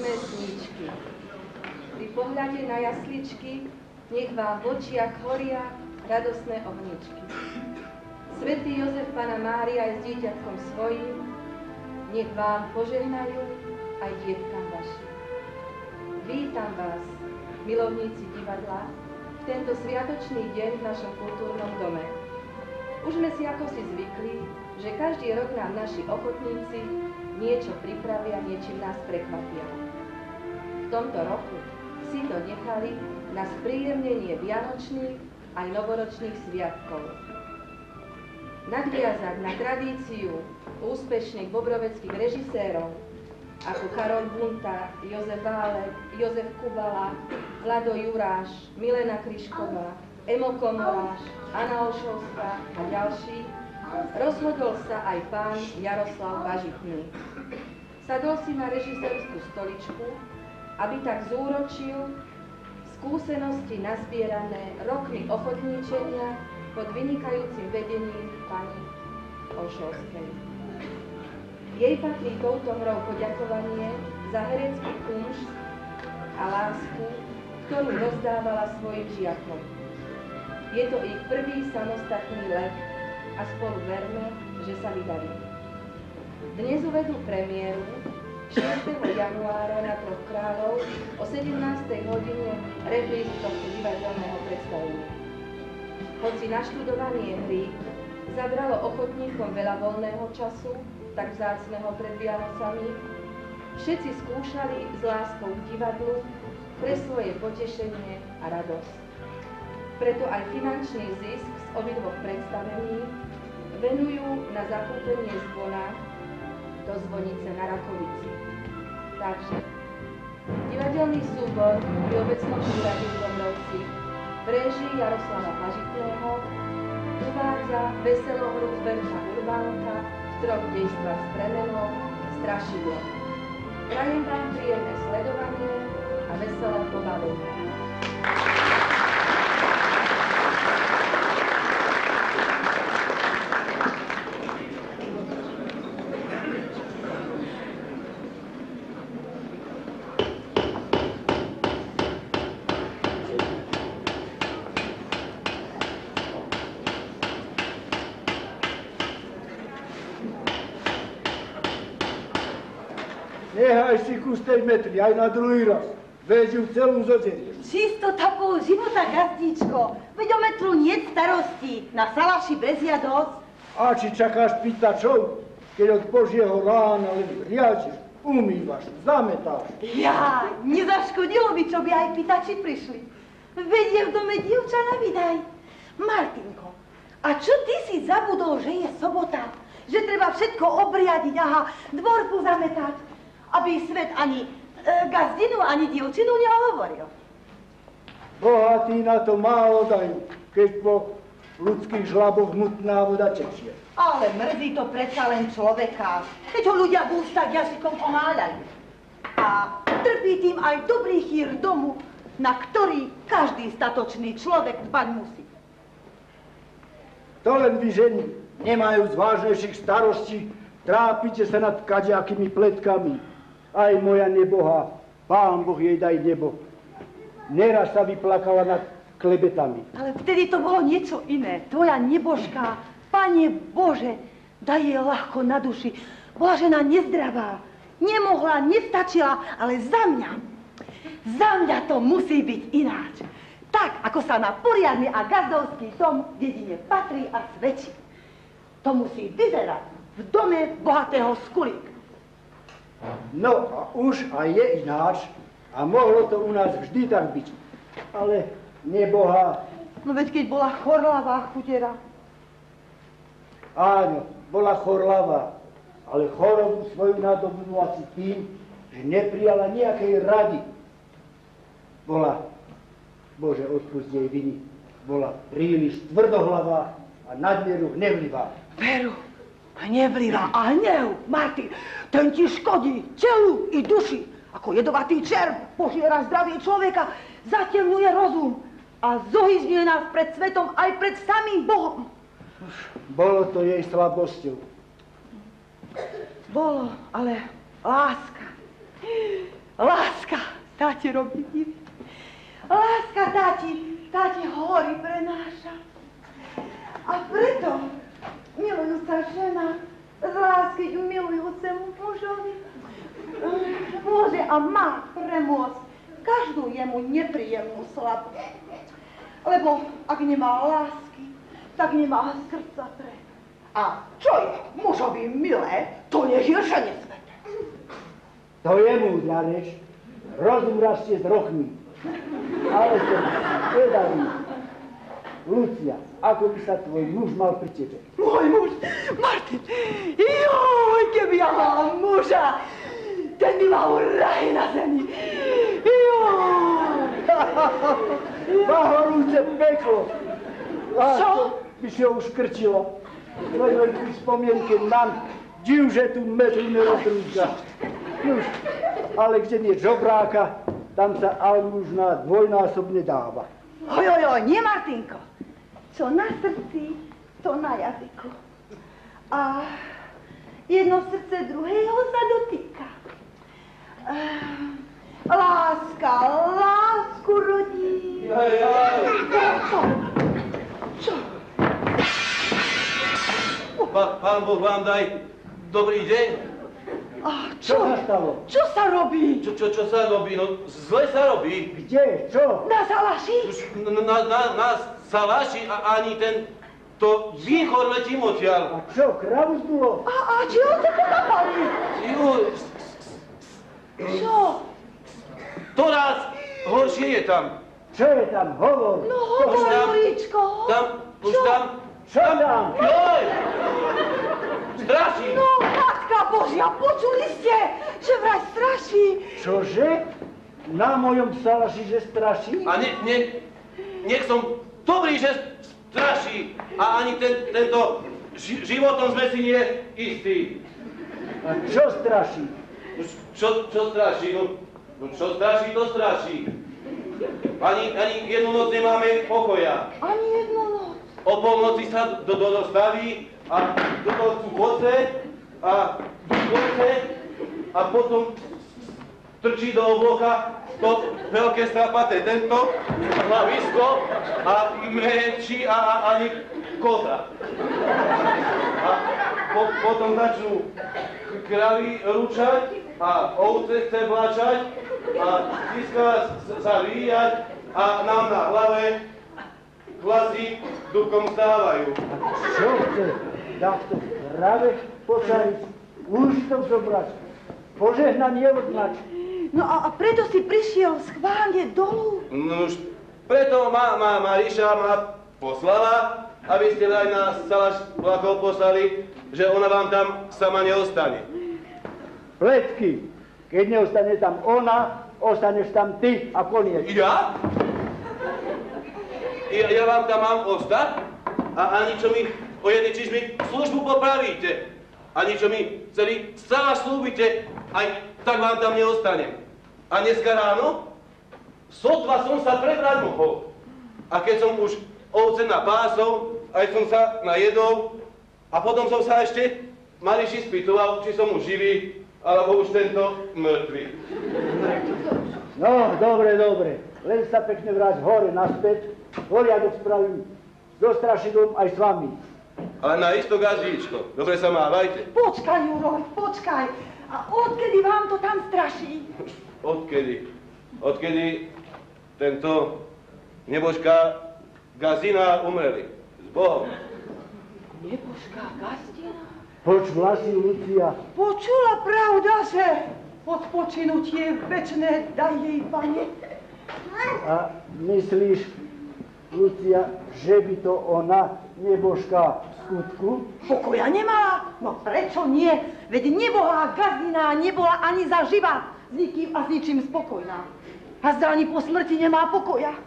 nehodné sníčky. Pri pohľade na jasličky nech vám v očiach horia radosné ohničky. Svätý Jozef, Panna Mária aj s dieťatkom svojím, nech vám požehnajú aj dietkám vašim. Vítam vás, milovníci divadla, v tento sviatočný deň v našom kultúrnom dome. Už sme si ako si zvykli, že každý rok nám naši ochotníci niečo pripravia, niečím nás prekvapia. V tomto roku si to nechali na spríjemnenie vianočných aj novoročných sviatkov. Nadviazať na tradíciu úspešných bobroveckých režisérov ako Karol Bunta, Jozef Válek, Jozef Kubala, Vlado Juráš, Milena Kryšková, Emo Komoráš, Anna Olšovská a ďalší, rozhodol sa aj pán Jaroslav Bažitný. Sadol si na režisérskú stoličku, aby tak zúročil skúsenosti nazbierané rokmi ochotníčenia pod vynikajúcim vedením pani Olšovskej. Jej patrí touto hrou poďakovanie za herecký kumšt a lásku, ktorú rozdávala svojim žiakom. Je to ich prvý samostatný let a spolu verme, že sa vydarí. Dnes uvedú premiéru 6. januára na Troch kráľov o 17. hodine reprízu tohto divadelného predstavenia. Hoci naštudovanie hry zabralo ochotníkom veľa voľného času, tak vzácneho pred Vianocami, všetci skúšali s láskou k divadlu pre svoje potešenie a radosť. Preto aj finančný zisk z obidvoch predstavení venujú na zakúpenie zvona do zvonice na Rakovici. Takže divadelný súbor pri obecnom úrade v Dobrovci v réžii Jaroslava Bažitného uvádza veselohru Berta Urbánka v troch dejstvách s premenou Strašidlo. Prajem vám príjemné sledovanie a veselé pobavenie. Nehaj si kus tej metry aj na druhý raz. Veď ju celú zoderieš. Čistota pol života, gazdíčko. Veď o metru nie starosti. Na salaši bezia dosť. A či čakáš pýtačov, keď od Božieho rána len riadiš, umývaš, zametáš? Ja, nezaškodilo by, čo by aj pýtači prišli. Veď je v dome dievča na vydaj. Martinko, a čo ty si zabudol, že je sobota? Že treba všetko obriadiť, aha, dvorku zametať, aby svet ani gazdinu, ani dievčinu neohovoril. Bohatí na to málo dajú, keď po ľudských žlaboch mutná voda tečie. Ale mrzí to predsa len človeka, keď ho ľudia v ústach jazykom omáľajú. A trpí tým aj dobrý chýr domu, na ktorý každý statočný človek dbať musí. To len vy ženy nemajú z vážnejších starostí, trápite sa nad kadejakými pletkami. Aj moja neboha, Pán Boh jej daj nebo, neraz sa vyplakala nad klebetami. Ale vtedy to bolo niečo iné. Tvoja nebožka, Pane Bože, daj jej ľahko na duši. Bola žena nezdravá, nemohla, nestačila, ale za mňa to musí byť ináč. Tak, ako sa na poriadny a gazdovský dom v dedine patrí a svedčí. To musí vyzerať v dome bohatého skulíka. No a už aj je ináč a mohlo to u nás vždy tak byť. Ale neboha. No veď keď bola chorlavá chudera. Áno, bola chorlavá, ale chorobu svoju nadobudla si tým, že neprijala nejakej rady. Bola, Bože, odpusť jej viny, bola príliš tvrdohlavá a nadmieru hnevlivá. Veru. Hnevlivá a hnev, Martin, ten ti škodí telu i duši. Ako jedovatý červ požiera zdravie človeka, zatemňuje rozum a zohyzňuje nás pred svetom aj pred samým Bohom. Bolo to jej slabosťou. Bolo, ale láska. Láska, tá ti robí divy. Láska tá ti hory prenáša. A preto milujúca žena z lásky k milujúcemu mužovi môže a má premôcť každú jemu nepríjemnú slabosť. Lebo ak nemá lásky, tak nemá srdca pre. A čo je mužovi milé, to nech je žene svete. To je múdra reč. Rozum rastie s rokmi. Ale som zvedavý. Lucia, ako by sa tvoj muž mal pri tebe? Môj muž, Martin, joj, keby ja mala muža, ten by mal raj na zemi. Joj. Bahorúce peklo. Čo? By si ho už krčilo. Len pri spomienke mám div, že tu metru nerozrúca. Nuž, ale kde nie žobráka, tam sa almužná dvojnásobne dáva. Ojojoj, nie Martinko. Čo na srdci, to na jazyku. A jedno srdce druhého sa dotýka. Láska, lásku rodí. Čo? Pán Boh vám daj dobrý deň. Čo sa stalo? Čo sa robí? Čo sa robí? No zle sa robí. Kde? Čo? Na Salaši? Na Salaši a ani to výchor letím odtiaľ. A čo, kravu zdulo? A či on sa to napali? Čo? To raz horšie je tam. Čo je tam? Hovor. No hovor, Juričko. Už tam. Čo tam? Joj! Straší. No, Matka Božia, počuli ste, že vraj straší. Čože? Na mojom Salaši, že straší? A nech som dobrý, že straší. A ani tento životom sme si nie istí. A čo straší? Čo straší? No čo straší, to straší. Ani jednu noc nemáme pokoja. Ani jednu noc. O polnoci sa dostaví a do toho chcú koce a potom trčí do obloka to veľké strapaté tento hlavisko a menší a ani koza. A potom začnú kravy ručať a ovce chce vláčať a stiska sa vyvíjať a nám na hlave hlasy dukom stávajú. A čo chce? Takto práve počariť, úžitok zobrať, požehnanie odnať. No a preto si prišiel schválne dolu? No už preto Maríša ma poslala, aby ste aj na Salaš vlakov poslali, že ona vám tam sama neostane. Pletky. Keď neostane tam ona, ostaneš tam ty a koniec. Ja? Ja vám tam mám ostať? A ani čo mi o jednej čižmi službu popravíte? Ani čo mi celý Salaš slúbite, aj tak vám tam neostanem. A dneska ráno sotva som sa prebrať mohol. A keď som už ovce napásol, aj som sa najedol a potom som sa ešte Mariši spýtoval, či som už živý, alebo už tento mŕtvy. No, dobre. Len sa pekne vráť hore naspäť. Poriadok spravím so strašidlom aj s vami. Ale na isto gazdíčko. Dobre sa mávajte. Počkaj, Juroj, počkaj. A odkedy vám to tam straší? Odkedy? Odkedy tento nebožka Gazina umreli. S Bohom. Nebožka Gazdina? Počula si, Lucia? Počula, pravda, že odpočinutie večné daj jej, Pane. A myslíš, Lucia, že by to ona, nebožka, v skutku? Pokoja nemala? No prečo nie? Veď nebohá Gazdina nebola ani zaživa s nikým a s ničím spokojná. A zda ani po smrti nemá pokoja.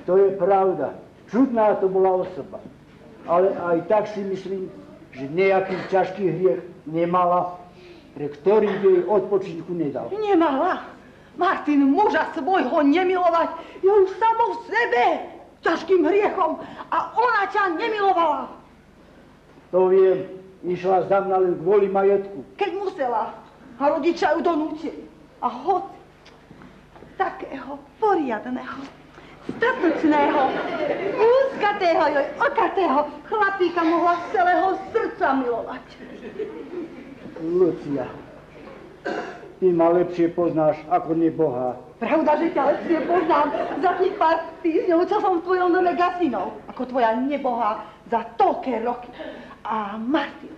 To je pravda. Čudná to bola osoba. Ale aj tak si myslím, že nejaký ťažký hriech nemala, pre ktorý jej odpočinku nedal. Nemala. Martin, muža svojho nemilovať je už samo v sebe ťažkým hriechom a ona ťa nemilovala. To viem, išla za mňa len kvôli majetku. Keď musela a rodičia ju donútili. A hoci takého poriadného, statočného, úzkatého, okatého chlapíka mohla z celého srdca milovať. Lucia, ty ma lepšie poznáš ako nebohá. Pravda, že ťa lepšie poznám za tých pár týždňov, čo som v tvojom dome gasínov, ako tvoja nebohá za toľké roky. A Martin,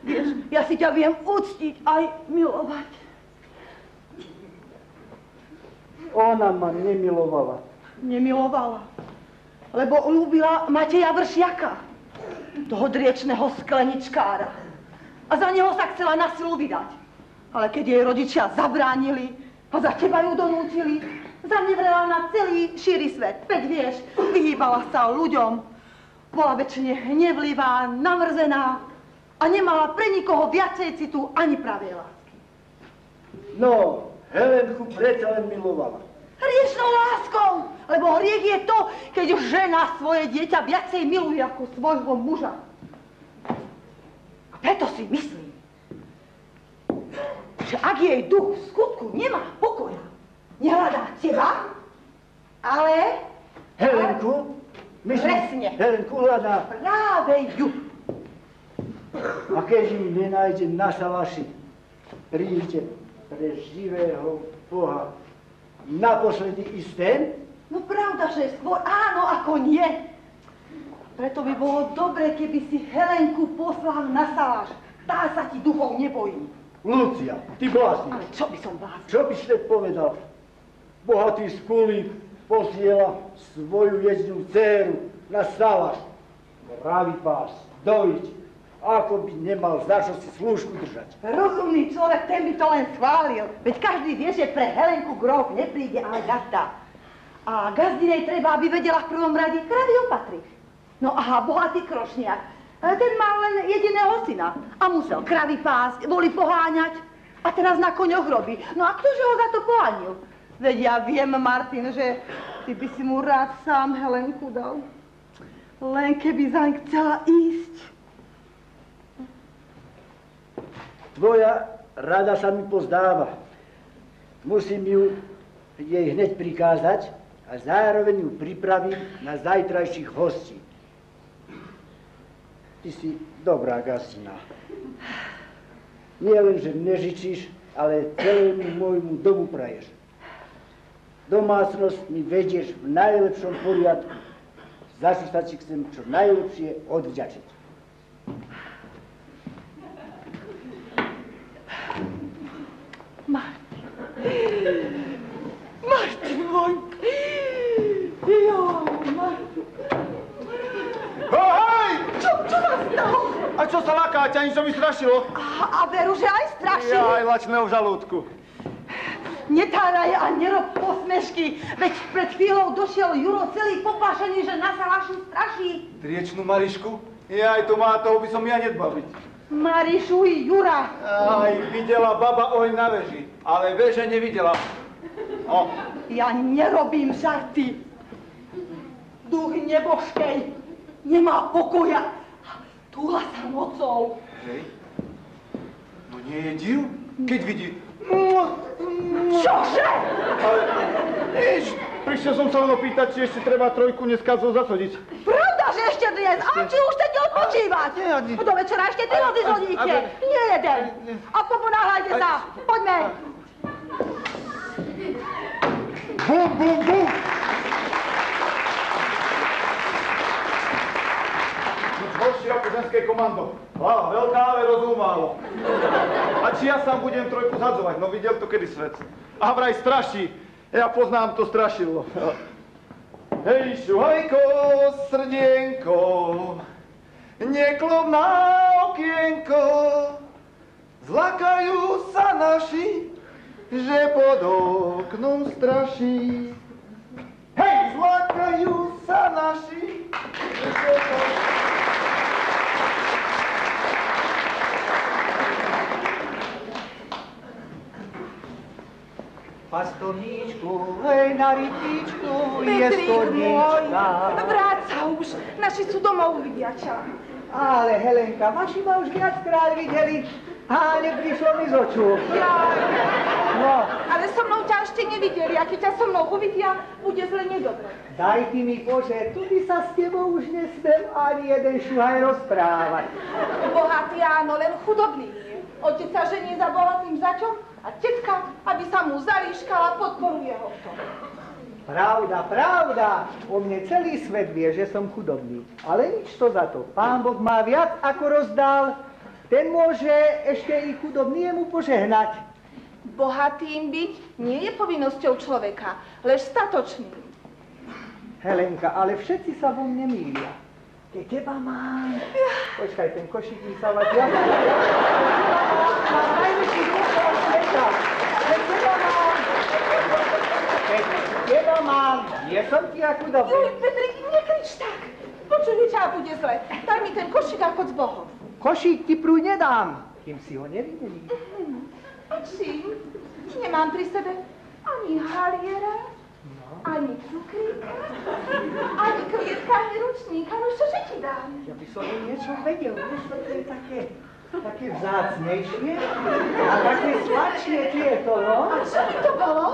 vieš, ja si ťa viem uctiť aj milovať. Ona ma nemilovala. Nemilovala, lebo ľúbila Mateja Vršiaka, toho driečného skleničkára. A za neho sa chcela na silu vydať. Ale keď jej rodičia zabránili a za teba ju donútili, zanevrela na celý šíry svet. Veď vieš, vyhýbala sa ľuďom. Bola väčšine hnevlivá, namrzená a nemala pre nikoho viacej citu ani pravej lásky. No, Helenku predsa len milovala. Hriešnou láskou, lebo hriech je to, keď žena svoje dieťa viacej miluje ako svojho muža. A preto si myslím, že ak jej duch v skutku nemá pokoja, nehľadá teba, ale... Helenku? Presne. Helenku hľadá. Práve ju. A keď ju nenájde na salaši, príde pre živého Boha. Naposledy isté? No pravda, že skôr áno ako nie. Preto by bolo dobre, keby si Helenku poslal na saláš. Tá sa ti duchov nebojí. Lucia, ty blázniš. Ale čo by som blázniš? Čo by si povedal? Bohatý skulík posiela svoju jedinú dceru na saláš. Pravý pás, dojiť. Ako by nemal za čo si slúžku držať. Rozumný človek, ten by to len schválil. Veď každý vie, že pre Helenku groch nepríde, ale gazda. A gazdinej treba, aby vedela v prvom rade kravy opatriť. No a bohatý krošniak, ten mal len jediného syna a musel kravy pásť, boli poháňať a teraz na koňoch robí. No a ktože ho za to pohanil? Veď ja viem, Martin, že ty by si mu rád sám Helenku dal. Len keby zaň chcela ísť. Tvoja rada sa mi pozdáva. Musím jej hneď prikázať a zároveň ju pripravím na zajtrajších hostí. Ty si dobrá gastina. Nie len, že nežičíš, ale celému môjmu domu praješ. Domácnosť mi vedieš v najlepšom poriadku, za čo sa ti chcem čo najlepšie odvďačiť. Martin môj. Jo, Martin. Hej! Čo sa stalo? A čo sa lakáte? Ani čo mi strašilo? A veru, že aj strašili. Ja aj lačného žalúdku. Netáraj a nerob posmešky, veď pred chvíľou došiel Juro celý popášený, že na salaši straší. Driečnú Marišku? Ja aj to má, toho by som ja nedbaviť. Marišu i Jura. Aj videla baba oheň na veži, ale veže nevidela. O. Ja nerobím žarty. Duch nebožkej nemá pokoja. Túla sa nocou. Hej. No nie je div, keď vidí. Čože? Ale nič. Prišiel som sa len opýtať, či ešte treba trojku dneska zasadiť. Pravda, že ešte dnes? A či už chcete odpočívať? Do večera ešte 3 noci zhodíte. Nie jeden. A poponáhľajte sa. Poďme. Bum, bum, bum. Nič horšie ako ženské komando. Hlava veľká, ale rozum málo. A či ja sám budem trojku zhadzovať? No videl to kedy svet. A vraj straší. Ja poznám to strašidlo. Hej, šuhajko, srdienko, neklop na okienko, zlakajú sa naši, že pod oknom straší. Hej, zlakajú sa naši, že pod... Pastorníčku, hej, na rytičku, je Petrík môj, stodnička. vráť sa už, naši sú domov vidiača. Ale Helenka, vaši ma už viackrát videli a neprišlo mi z očú. Ja, No. Ale so mnou ťa ešte nevideli, a keď ťa so mnou uvidia, bude zle nedobre. Daj ty mi Bože, tu by sa s tebou už nesmel ani jeden šuhaj rozprávať. Bohatý áno, len chudobný nie. Otec sa žení za bohatým začom a tetka, aby sa mu zalíškala, podporuje ho v tom. Pravda, pravda. O mne celý svet vie, že som chudobný. Ale nič to za to. Pán Boh má viac, ako rozdal. Ten môže ešte i chudobnému požehnať. Bohatým byť nie je povinnosťou človeka, lež statočným. Helenka, ale všetci sa vo mne mýlia. Keď teba mám... Počkaj, ten košík mi sa vadia. Mám najväčší duchov sveta. Keď teba mám... Keď teba mám, nie som ti ako dobrý. Juj, Petrik, nekrič tak. Počuj, ťa bude zle. Daj mi ten košík ako s Bohom. Košík ti prúď nedám, kým si ho nevideli. Čím? Nemám pri sebe ani haliera, ani cukríka, ani kvietka, ani ručníka. No čože ti dám? Ja by som niečo vedel, vieš, to je také vzácnejšie a také sladšie tieto, no. A čo by to bolo?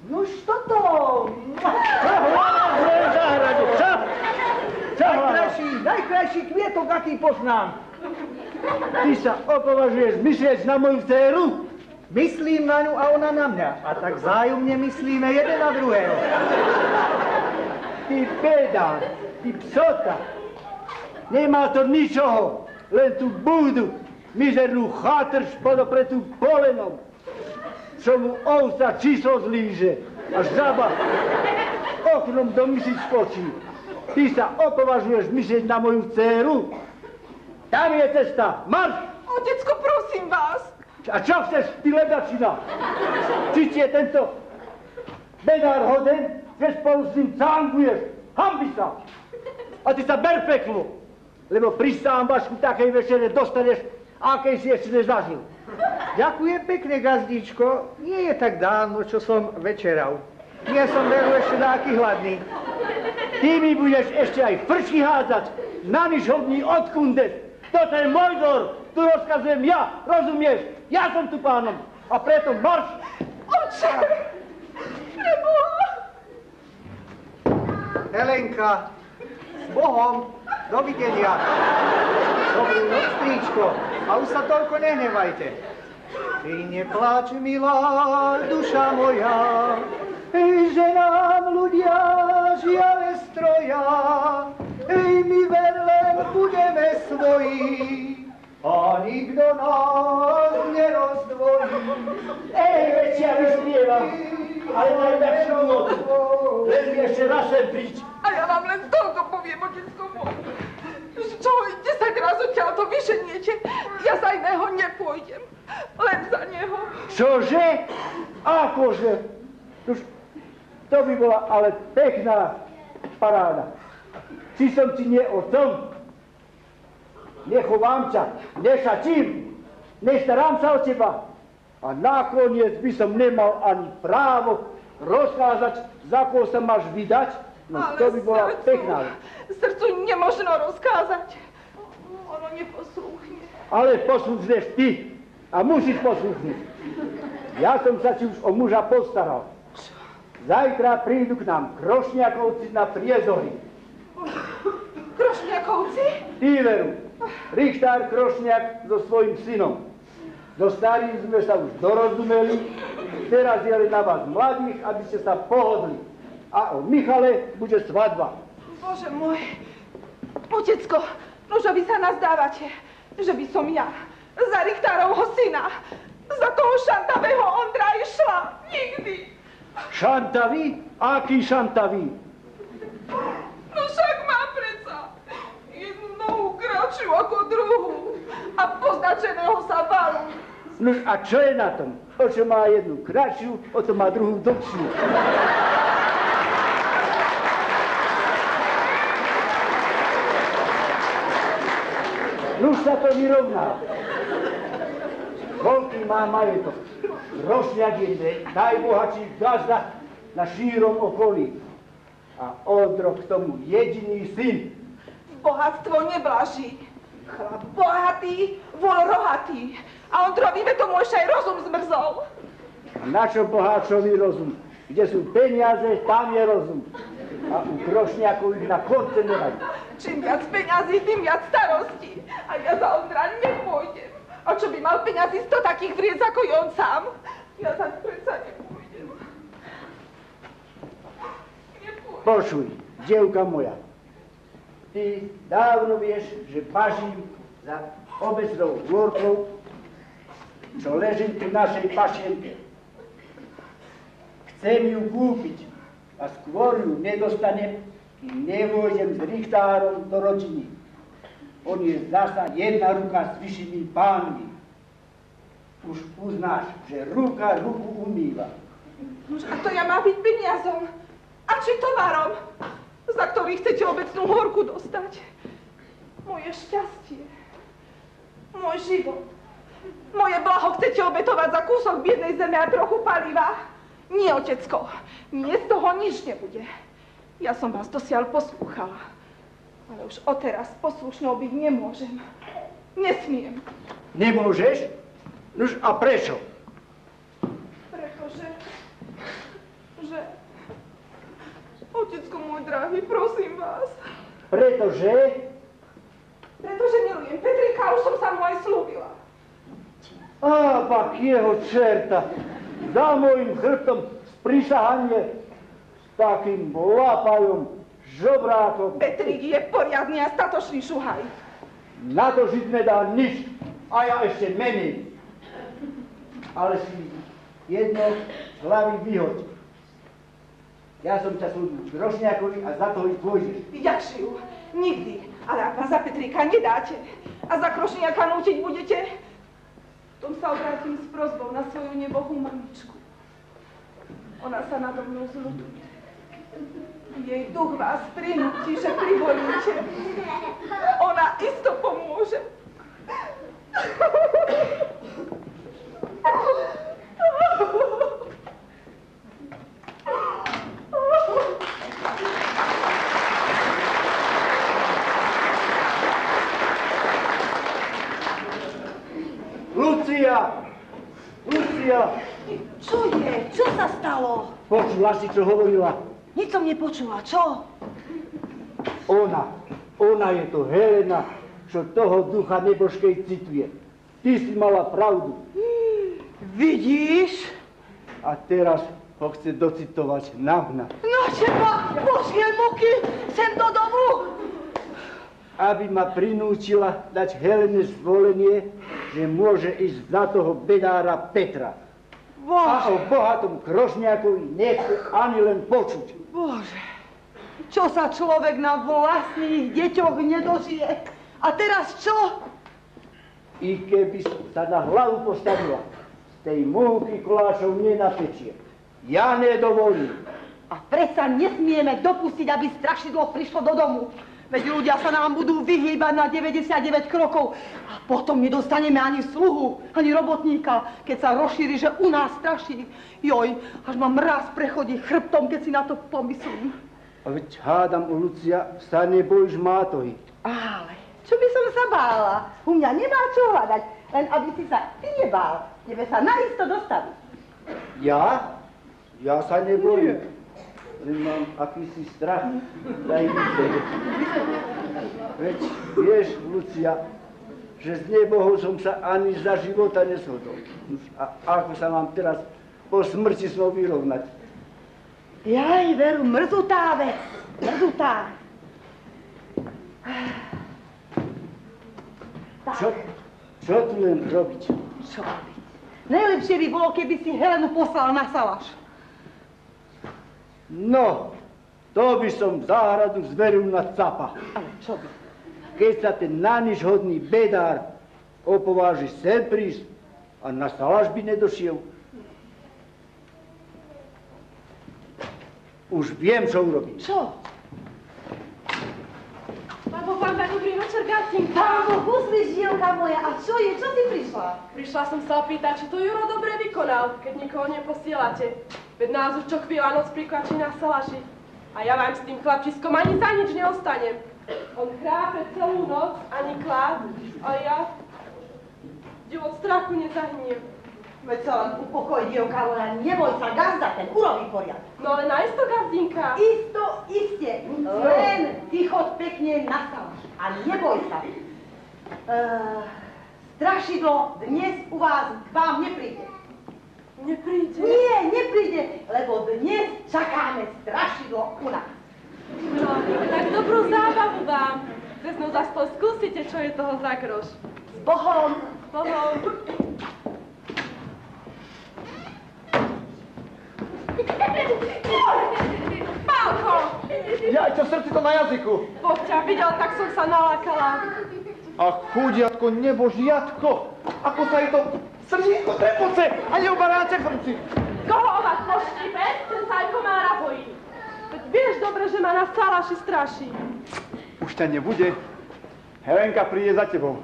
Nož toto! Čo hľadáš v záhrade? Čo? Čo hľadáš? Najkrajší kvietok, aký poznám. Ty sa opovažuješ myslieť na moju dceru? Myslím na ňu a ona na mňa. A tak vzájomne myslíme jeden na druhého. Ty pedál, ty psota. Nemá to ničoho, len tú búdu, mizernú chátrž podopretú polenom. Čo mu ovca číslo zlíže a žaba oknom do myši skočí. Ty sa opovažuješ myslieť na moju dceru? Tam je cesta, marš! Otecko, prosím vás. A čo chceš, ty ledačina? Či ti je tento bedár hoden, že spolu s ním cánguješ? Hanbi sa! A ty sa ber peklo, lebo pri sámbašku takej večere dostaneš, akej si ešte nezažil. Ďakujem pekne, gazdičko. Nie je tak dávno, čo som večeral. Nie som veru ešte taký hladný. Ty mi budeš ešte aj frčky hádzať. Na nič hodný od kundes. Toto je môj dvor, tu rozkazujem ja, rozumieš? Ja som tu pánom a preto marš! Oče! Preboha! Helenka, s Bohom, dovidenia. Dobrú noc, stríčko, a už sa toľko nehnevajte. Ty nepláč, milá duša moja, že nám ľudia žiale stroja. My ver len budeme svoji, a nikto nás nerozdvojí. Veď ja vyspievam, ale najľahšiu notu. Len mi ešte raz sem príď. A ja vám len toľko poviem, otecko môj. Čo, 10 raz odtiaľ to vyšeniete, ja za iného nepôjdem. Len za neho. Čože? Akože? Už to by bola ale pekná paráda. Či som ti nie otcom? Nechovám ťa, nešačím, nestarám sa o teba. A nakoniec by som nemal ani právo rozkázať, za koho sa máš vydať. No ale to by bola pekná. Srdcu nemožno rozkázať. Ono neposlúchne. Ale poslúchneš ty a musíš poslúchnuť. Ja som sa ti už o muža postaral. Zajtra prídu k nám Krošniakovci na priezory. Krošniakovci? Týveru. Richtár Krošniak so svojím synom. So starým sme sa už dorozumeli, teraz je len na vás mladých, aby ste sa pohodli. A o Michale bude svadba. Bože môj, otecko, no že vy sa nazdávate, že by som ja za Richtárovho syna, za toho šantavého Ondra išla. Nikdy. Šantavý? Aký šantavý? No však má predsa jednu nohu kratšiu ako druhú a poznačeného sa valu. Nož a čo je na tom? O čo má jednu kratšiu, o to má druhú dlhšiu. Nuž sa to vyrovná. Koľký má majetok? Krošniak je najbohatší gazda na šírom okolí. A Ondro k tomu jediný syn. Bohatstvo neblaží. Chlap bohatý, vol rohatý. A Ondrovi tomu ešte aj rozum zmrzol. Na čo boháčovi rozum? Kde sú peniaze, tam je rozum. A u krošňákov ich na konce nevadí. Čím viac peňazí, tým viac starostí. A ja za Ondra nepôjdem. A čo by mal peňazí 100 takých vriec ako i on sám? Ja za predsa nepôjdem. Počuj, dievka moja. Ty dávno vieš, že bažím za obecnou dôrkou, čo leží tu našej pašienke. Chcem ju kúpiť a skôr ju nedostanem, kým nevôjdem s richtárom do rodiny. On je zasa jedna ruka s vyššími pánmi. Už uznáš, že ruka ruku umýva. Nož a to ja má byť peniazom. A či tovarom, za ktorý chcete obecnú horku dostať. Moje šťastie, môj život, moje blaho chcete obetovať za kúsok biednej zeme a trochu paliva? Nie, otecko, mne z toho nič nebude. Ja som vás dosiaľ poslúchala, ale už odteraz poslušnou byť nemôžem. Nesmiem. Nemôžeš? Nož a prečo? Pretože... Otecko môj drahý, prosím vás. Pretože? Pretože milujem Petrika, už som sa mu aj slúbila. Á, pak jeho čerta. Za mojim chrbtom sprisahanie s takým lapajom, žobrákom. Petrik je poriadny a statočný šuhaj. Na to žiť nedá nič. A ja ešte menej. Ale si jedno z hlavy vyhoď. Ja som ťa slúbil Krošňákovi a za to ich pôjdeš. Jakžiu, nikdy. Ale ak ma za Petrika nedáte a za Krošňáka nútiť budete, potom sa obrátim s prosbou na svoju nebohú mamičku. Ona sa nado mnou zľutuje. Jej duch vás prinúti, že privolíte. Ona isto pomôže. Lucia! Lucia! Čo je? Čo sa stalo? Počula si, čo hovorila? Nic som nepočula. Čo? Ona je to Helena, čo toho ducha nebožkej cituje. Ty si mala pravdu. Vidíš? A teraz ho chce docitovať na mňa. Na teba, božie muky, sem do domu! Aby ma prinútila dať Helene zvolenie, že môže ísť za toho bedára Petra. Bože. A o bohatom Krošňákovi nechce ani len počuť. Bože, čo sa človek na vlastných deťoch nedožije? A teraz čo? I keby sa na hlavu postavila, z tej múky koláčov nenapečie. Ja nedovolím. A predsa nesmieme dopustiť, aby strašidlo prišlo do domu. Veď ľudia sa nám budú vyhýbať na 99 krokov a potom nedostaneme ani sluhu, ani robotníka, keď sa rozšíri, že u nás straší. Joj, až ma mráz prechodí chrbtom, keď si na to pomyslím. A veď hádam, Lucia, sa nebojíš mátohy. Ale čo by som sa bála? U mňa nemá čo hľadať, len aby si sa ty nebál. Tebe sa naisto dostaví. Ja? Ja sa nebojím. Len mám akýsi strach. Daj mi sebe. Veď vieš, Lucia, že s nebohou som sa ani za života neshodol. A ako sa mám teraz po smrti s ňou vyrovnať? Jaj, veru, mrzutá vec. Mrzutá. Čo tu len robiť? Čo robiť? Najlepšie by bolo, keby si Helenu poslal na salaš. No, to by som záhradu zveril na capa. Ale čo by? Keď sa ten naniž hodný bedár opováži sem prísť a na salaš by nedošiel. Už viem, čo urobím. Čo? Pán, dobrý večer, Gacinka. Pán Boh, uzliš, dielka moja. A čo je? Čo si prišla? Prišla som sa opýtať, či to Juro dobre vykonal, keď nikoho neposielate. Veď nás už čo chvíľa noc prikvačí na salaši. A ja vám s tým chlapčiskom ani za nič neostanem. On chrápe celú noc, ani klád. A ja od strachu nezahniem. Veď sa len upokoj, dievka, ale neboj sa, gazda ten urobí poriadok. No ale naisto, gazdinka. Iste, len ty chod pekne na salaš a neboj sa. Strašidlo dnes u vás k vám nepríde. Nepríde? Nie, nepríde, lebo dnes čakáme strašidlo u nás. No, tak dobrú zábavu vám. Cez noc aspoň skúsite, čo je toho za groš. S Bohom. S Bohom. Pálko! Ja, čo srdci to na jazyku? Boh ťa videl, tak som sa nalákala. A chudiatko, nebožiatko, ako sa jej to srdíko trepoce, a nie o baráček srdci. Koho o vás poštípe, ten sa aj komára bojí. Veď vieš dobre, že ma na salaši straší. Už ťa nebude. Helenka príde za tebou.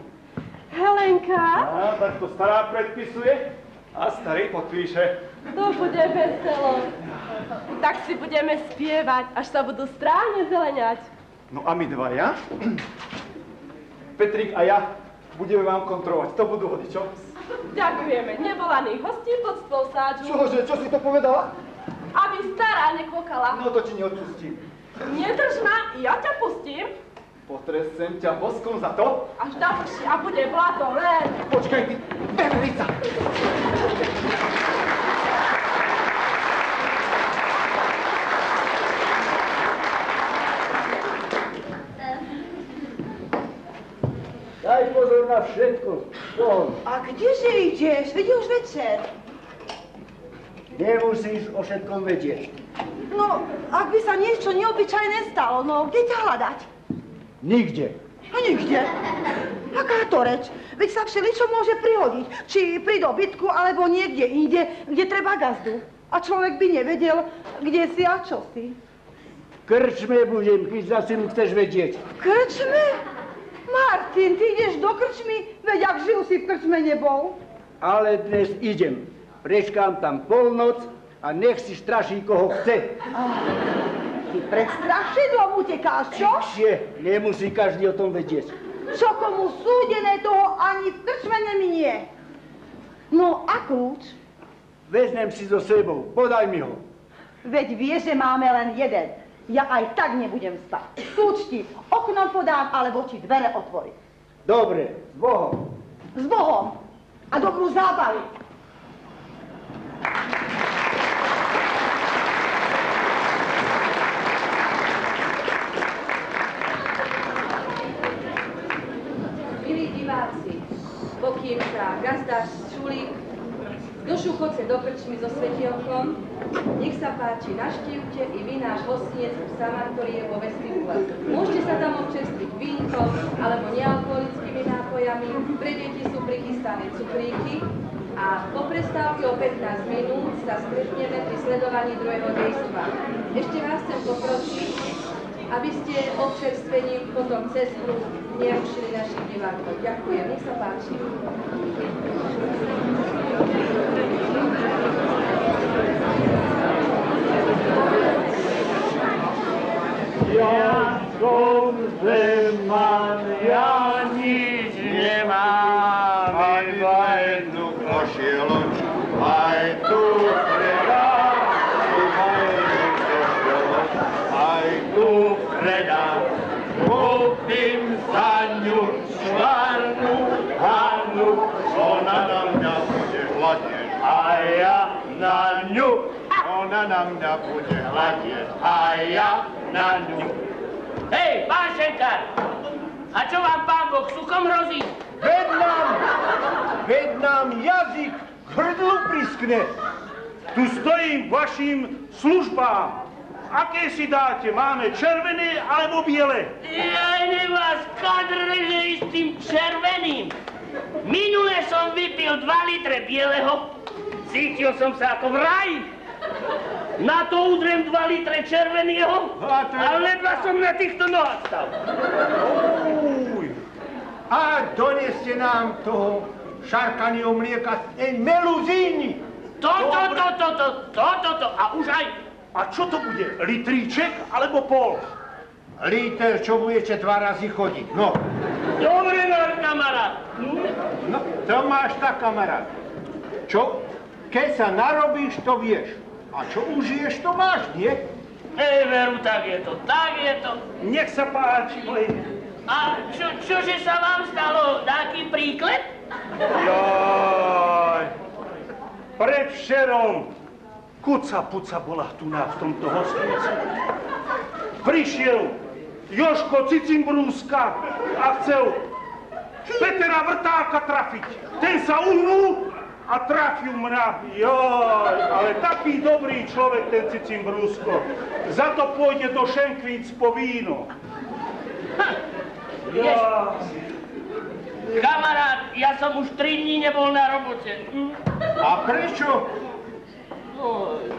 Helenka? A tak to stará predpisuje a starý podpíše. To bude veselo. Tak si budeme spievať, až sa budú správne zeleniať. No a my dvaja, Petrik a ja, budeme vám kontrolovať. To budú hody, čo? Ďakujeme. Nevolaných hostí pod stôl sádžu. Čože, čo si to povedala? Aby stará nekvokala. No to ti neodpustím. Nedrž ma, ja ťa pustím. Potresem ťa boskom za to. Až naprší a bude blato len. Počkaj ty, beverica! Daj pozor na všetko. Pohon. A kdeže ideš? Veď je už večer. Nemusíš o všetkom vedieť. No, ak by sa niečo neobyčajné stalo, no kde ťa hľadať? Nikde. A nikde. Aká to reč? Veď sa všeličo môže prihodiť. Či pri dobytku, alebo niekde inde, kde treba gazdu. A človek by nevedel, kde si a čo si. V krčme budem, keď zase chceš vedieť. V krčme? Martin, ty ideš do krčmy? Veď ak žil si v krčme nebol. Ale dnes idem. Prečkám tam polnoc a nech si straší, koho chce. Ty pred strašidlom utekáš, čo? Tichšie, nemusí každý o tom vedieť. Čo komu súdené, toho ani v krčme neminie. No a kľúč? Vezmem si so sebou, podaj mi ho. Veď vie, že máme len jeden. Ja aj tak nebudem spať. Kľúč ti oknom podám, alebo ti dvere otvorím. Dobre, s Bohom. S Bohom. A dobrú zábavu. Milí diváci, pokým sa gazdáš Šulík do Šuchoce do krčmy so svetielkom, nech sa páči, navštívte i vy náš hostinec Sanatórie vo vestibule. Môžete sa tam občerstviť vínkom alebo nealkoholickými nápojami, pre deti sú prichystané cukríky a po prestávke o 15 minút sa stretneme pri sledovaní druhého dejstva. Ešte vás chcem poprosiť, aby ste občerstvením potom cez kruh nerušili našich divákov. Ďakujem, nech sa páči. Ja som zeman, ja nič nemám, iba jednu košieločku, aj tu predám, aj tu predám. Kúpim za ňu čvarnú Hannu, ona na mňa bude hľadieť, a ja na ňu. Ona na mňa bude hľadieť, a ja na ňu. Hej, pán Šenkár, a čo vám pán Boh suchom hrozí? Veď nám jazyk k hrdlu priskne. Tu stojím vašim službám. Aké si dáte? Máme červené alebo biele? Jaj, ne vás kadrže s tým červeným. Minule som vypil 2 litre bieleho, cítil som sa ako v raji. Na to udriem 2 litre červeného a ledva som na týchto nohách stal. A doneste nám toho šarkaného mlieka z meluzíny. Toto. A už aj... A čo to bude? Litríček alebo pol? Líter, čo budete 2 razy chodiť, no. Dobre, náš kamarát. No, to máš tak, kamarát. Čo? Keď sa narobíš, to vieš. A čo užiješ, to máš, nie? Veru, tak je to, tak je to. Nech sa páči, moje. A čože sa vám stalo? Taký príklad? Jaj. Predvčerom kuca puca bola tu v tomto hostinci. Prišiel Jožko Cicimbrúska a chcel Petra Vrtáka trafiť. Ten sa uhnul a trafil mňa. Joj, ale taký dobrý človek ten Cicimbrúsko. Za to pôjde do Šenkvíc po víno. Kamarát, ja som už 3 dní nebol na robote. A prečo?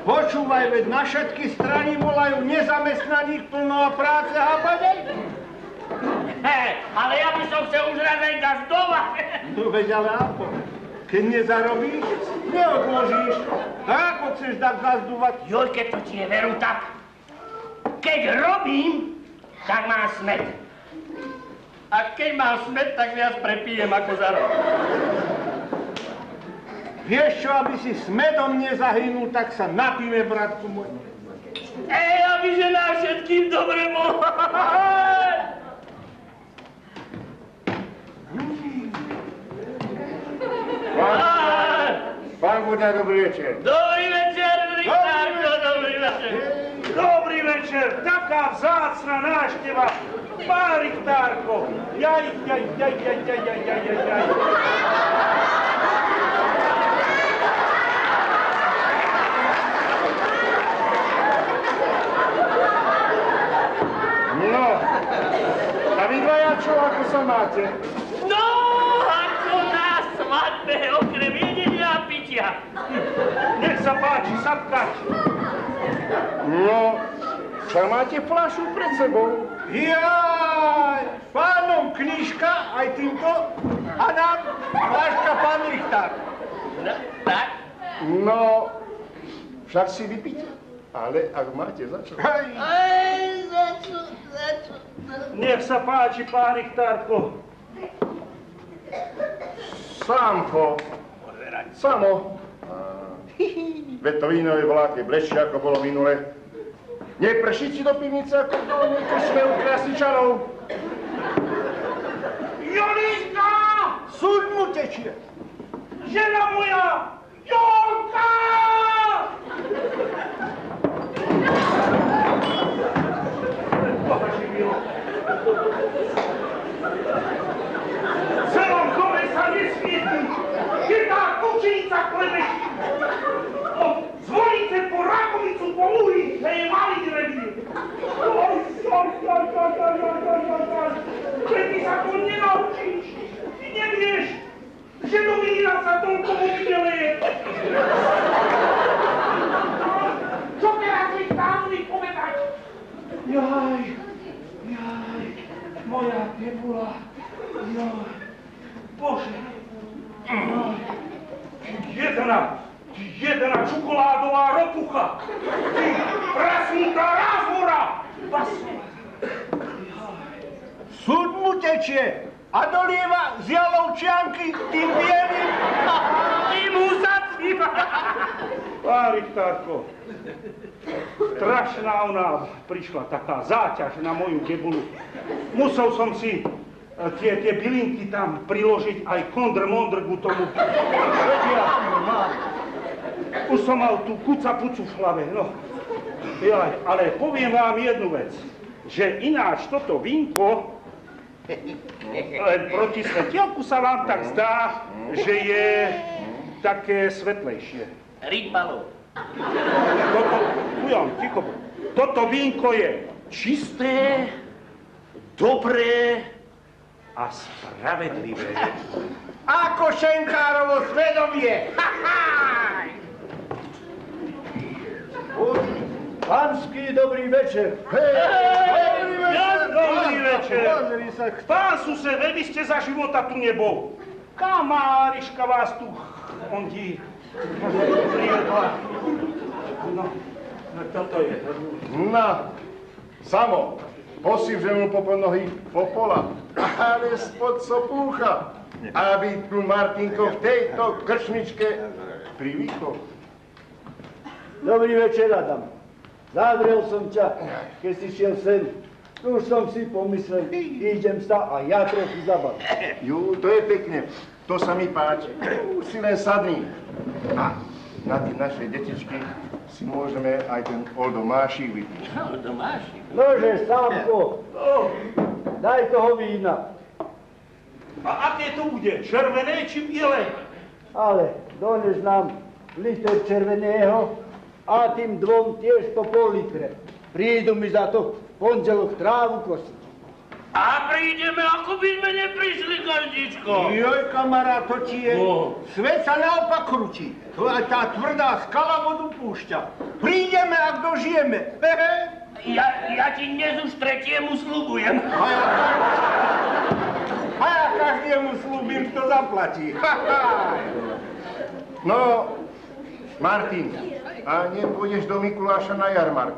Počúvaj, veď na všetky strany volajú nezamestnaných plno práce hápadej. Ale ja by som chcel už raz aj gazdovať. No veď ale ako? Keď nezarobíš, neodložíš. A ako chceš tak gazdovať? Joj, keď to ti je veru tak. Keď robím, tak mám smet. A keď mám smet, tak viac prepijem ako zarobím. Vieš čo, aby si smedom nezahynul, tak sa napíme, bratku môj. Aby že nám všetkým dobre bolo. Pán Buda, dobrý večer. Dobrý večer, Richardko, dobrý večer. Dobrý večer, taká vzácna návšteva. Pán Richtárko, jaj. No, a vy dvaja čo, ako sa máte? No, ako na svadbe, okrem jedenia a pitia. Nech sa páči, sapkať. No, čo máte fľašu pred sebou? Jaj, pánom knižka, aj týmto, a nám fľaška pán Richtár. No, tak? No, však si vypíte, ale ak máte za čo. Aj, za čo? Nech sa páči, pán Richtárko. Sámko. Samo. Veď to víno je voláke blešie, ako bolo minule. Neprší ti do pivnice, ako do nekršného krásničanov. Jolinka! Súd mu tečie. Žena moja! Jolka! V celom dome sa nesvietí. Jedna kučíca klebeší. Zvonice po rakovicu po ulici, že je malý revír. Keď ty sa to nenaučíš, ty nevieš, že do vína sa toľko obdeleje. Čo teraz mi stáli povedať? Jaj, moja tebula, jaj, Bože, jaj, jedna čokoládová ropucha, ty prasnutá rázvora, basová. Súd mu tečie a dolieva z jalovčianky tým bielým. Tým husacím. Pán Richtárko, strašná ona prišla taká záťaž na moju debulu. Musel som si tie bylinky tam priložiť aj kondr-mondr ku tomu. Vedia, už som mal tú kuca-pucu v hlave, no. Jaj, ale poviem vám jednu vec, že ináč toto vínko, len proti svetielku sa vám tak zdá, že je také svetlejšie. Rybalo. Toto vínko je čisté, dobré a spravedlivé. Ako Šenkárovo svedomie. Pánsky, dobrý večer. Dobrý večer. Pán sused, vy ste za života tu nebol. Kamáriška vás tu ondí. Prijedla. No, toto je. No, Samo, posív ženu popod nohy popola, ale spod sopúcha, aby tu Martinko v tejto krčmičke privýchol. Dobrý večer, Adam. Zadrel som ťa, keď si šiel sem. Už som si pomyslel, idem sa a ja trochu zabaviť. Jú, to je pekne. To sa mi páči. Si len sadni. A na tie naše detičky si môžeme aj ten oldomášik vypiť. Oldomášik? Nože, Sámko, daj toho vína. A aké to bude? Červené či biele? Ale dones nám liter červeného a tým dvom tiež po pol litre. Prídu mi za to v pondelok trávu kosiť. A prídeme, ako by sme neprišli, Gardičko. Joj, kamarát, to ti je. Svet sa naopak krúti. Tá tvrdá skala vodu púšťa. Prídeme, ak dožijeme. Ja ti dnes už tretiemu sľubujem. A ja každému slúbim, kto zaplatí. No, Martin, a nepôjdeš do Mikuláša na jarmark?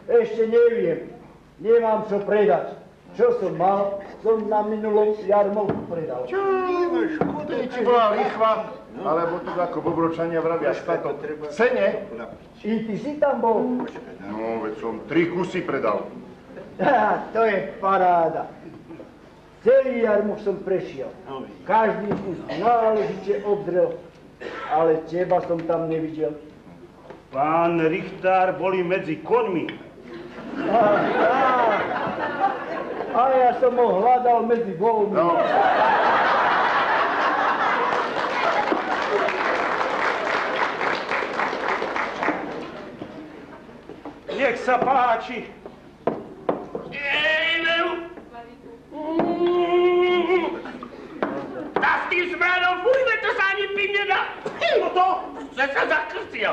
Ešte neviem. Nemám čo predať. Čo som mal, som na minulom jarmoku predal. Čo? Škoda, Či bola lichva, alebo tu ako bobročania vravia štáto. Cene? I ty si tam bol? No, veď som 3 kusy predal. To je paráda. Celý jarmok som prešiel. Každý kus náležite obzrel, ale teba som tam nevidel. Pán Richtár boli medzi koňmi. A ja som ho hľadal medzi volmi. No. Nech sa páči. Tá s tým smradom fújme, to sa ani piť nedá. No to, že sa zakrtil.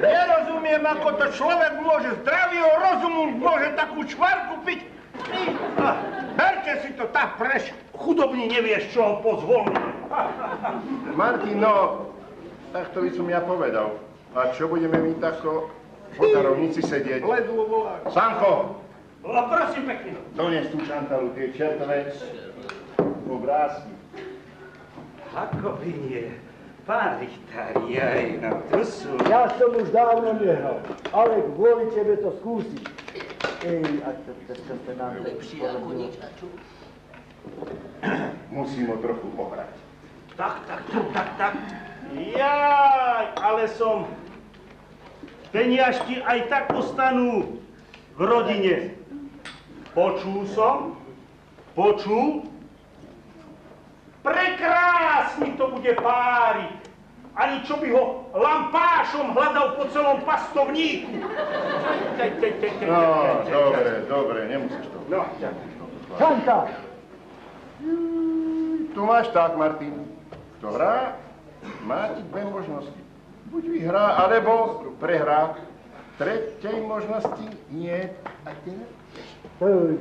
Nerozumiem, ako to človek môže zdravého rozumu, môže takú čvarku piť. Berte si to tak preč. Chudobný nevieš, čo ho pozvolí. Martin, no, takto by som ja povedal. A čo budeme my takto po darovnici sedieť? Ledvo volá. Sanko, Prosím pekne. donies tú šantalu, tie čertové obrázky. Ako by nie. Pán Richtár, jaj, no tu sú. Ja som už dávno nehral, ale kvôli tebe to skúsiš. Ej, a to sa nám lepšie ako nič. Musím ho trochu ohrať. Tak. Jaj, ale som... Peniažky aj tak ostanú v rodine. Počul? Prekrásny to bude páriť. Ani čo by ho lampášom hľadal po celom pastovníku. No, dobre, nemusíš to. No, Šanka! Tu máš tak, Martin. Kto hrá, má ti dve možnosti. Buď vyhrá, alebo prehrá. Tretej možnosti nie. A teraz?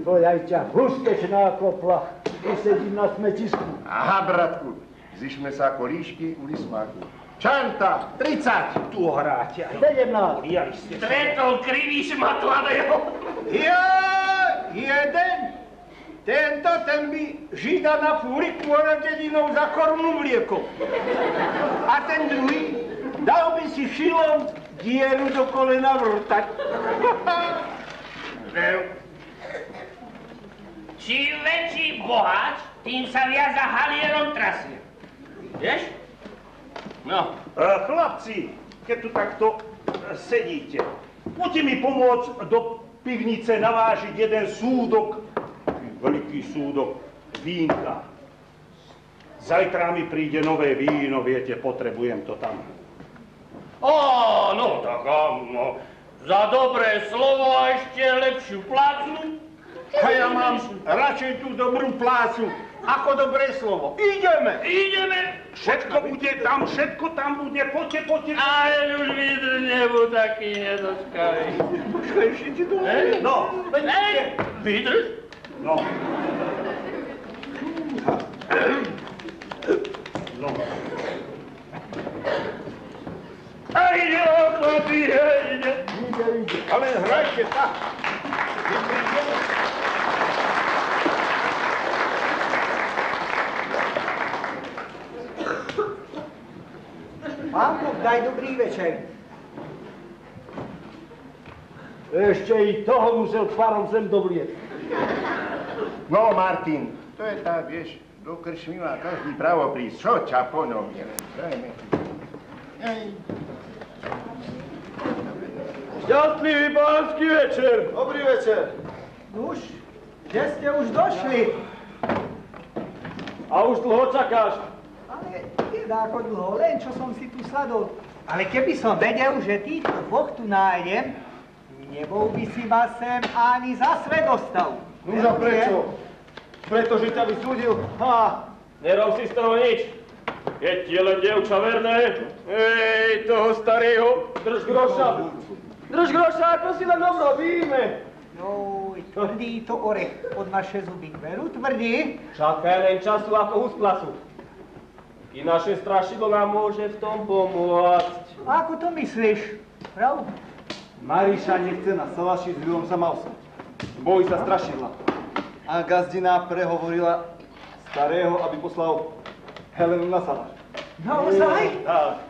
Podaj ťa hustečná kopla. Tu sedím na smetisku. Aha, bratku. Zišme sa ako líšky u lismáku. Čanta, 30. tu hráte aj. 17. Stretol krivý šmatlavého. Jeden. Ten by Žida na fúriku a dedinou za korunu vliekol. A ten druhý dal by si šilom dieru do kolena vrtať. Čím väčší boháč, tým sa viac za halierom trasie. Vieš? No. Chlapci, keď tu takto sedíte, poďte mi pomôcť do pivnice navážiť jeden súdok, veľký súdok vínka. Zajtra mi príde nové víno, viete, potrebujem to tam. No tak no, za dobré slovo a ešte lepšiu plácu. A ja mám radšej tú dobrú plácu ako dobré slovo. Ideme! Všetko tam bude, poďte. Ale už vydrž nebuď taký nedočkavý. Počkaj, ešte ti to No, Vydrž? No. Ide, chlapi, ide. Ale hrajte tak. Pán Boh, daj dobrý večer. Ešte i toho musel parom sem dobliec. No, Martin, to je tak, vieš, do krčmy má každý právo prísť. Čo ťa po ňom je? Dajme. Šťastlivý pánsky večer. Dobrý večer. Nuž, kde ste už došli? A už dlho čakáš? Ale nie dáko dlho, len čo som si tu sadol. Ale keby som vedel, že týchto dvoch tu nájdem, nebol by si ma sem ani za svet dostal. Nuž a prečo? Pretože ťa vysúdil? Ha! Nerob si z toho nič. Keď ti je len dievča verné, ej, toho starého, Drž groša. Drž groša, ako si len dobro, vidíme. Joj, tvrdý to orech od naše zuby. Veru tvrdý? čakaj len času ako husplasu. I naše strašidlo nám môže v tom pomôcť. Ako to myslíš? Prav? Mariša nechce na salaši s Vilom sa mal som. Bojí sa strašidla. A gazdina prehovorila starého, aby poslal Helenu na salaš. Naozaj? Tak.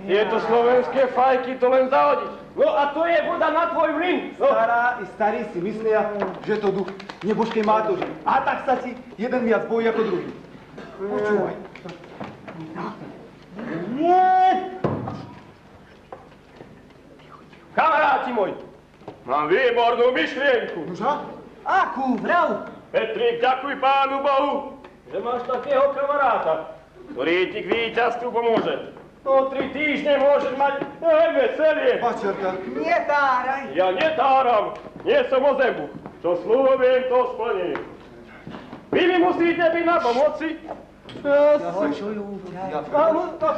Tieto slovenské fajky to len zahodiť. No a to je voda na tvoj mlyn. Stará i starí si myslia, že to duch nebožkej mátože. A tak sa si jeden viac bojí ako druhý. Počúvaj. Nie! Kamaráti moji, mám výbornú myšlienku. Noža? Akú, vrav? Petrík, ďakuj Pánu Bohu, že máš takého kamaráta, ktorý ti k víťazstvu pomôže. No 3 týždne môžeš mať veselie. Pačerka. Netáraj. Ja netáram, nie som ozebuch. Čo slúbim, to splním. Vy mi musíte byť na pomoci. Áno, tak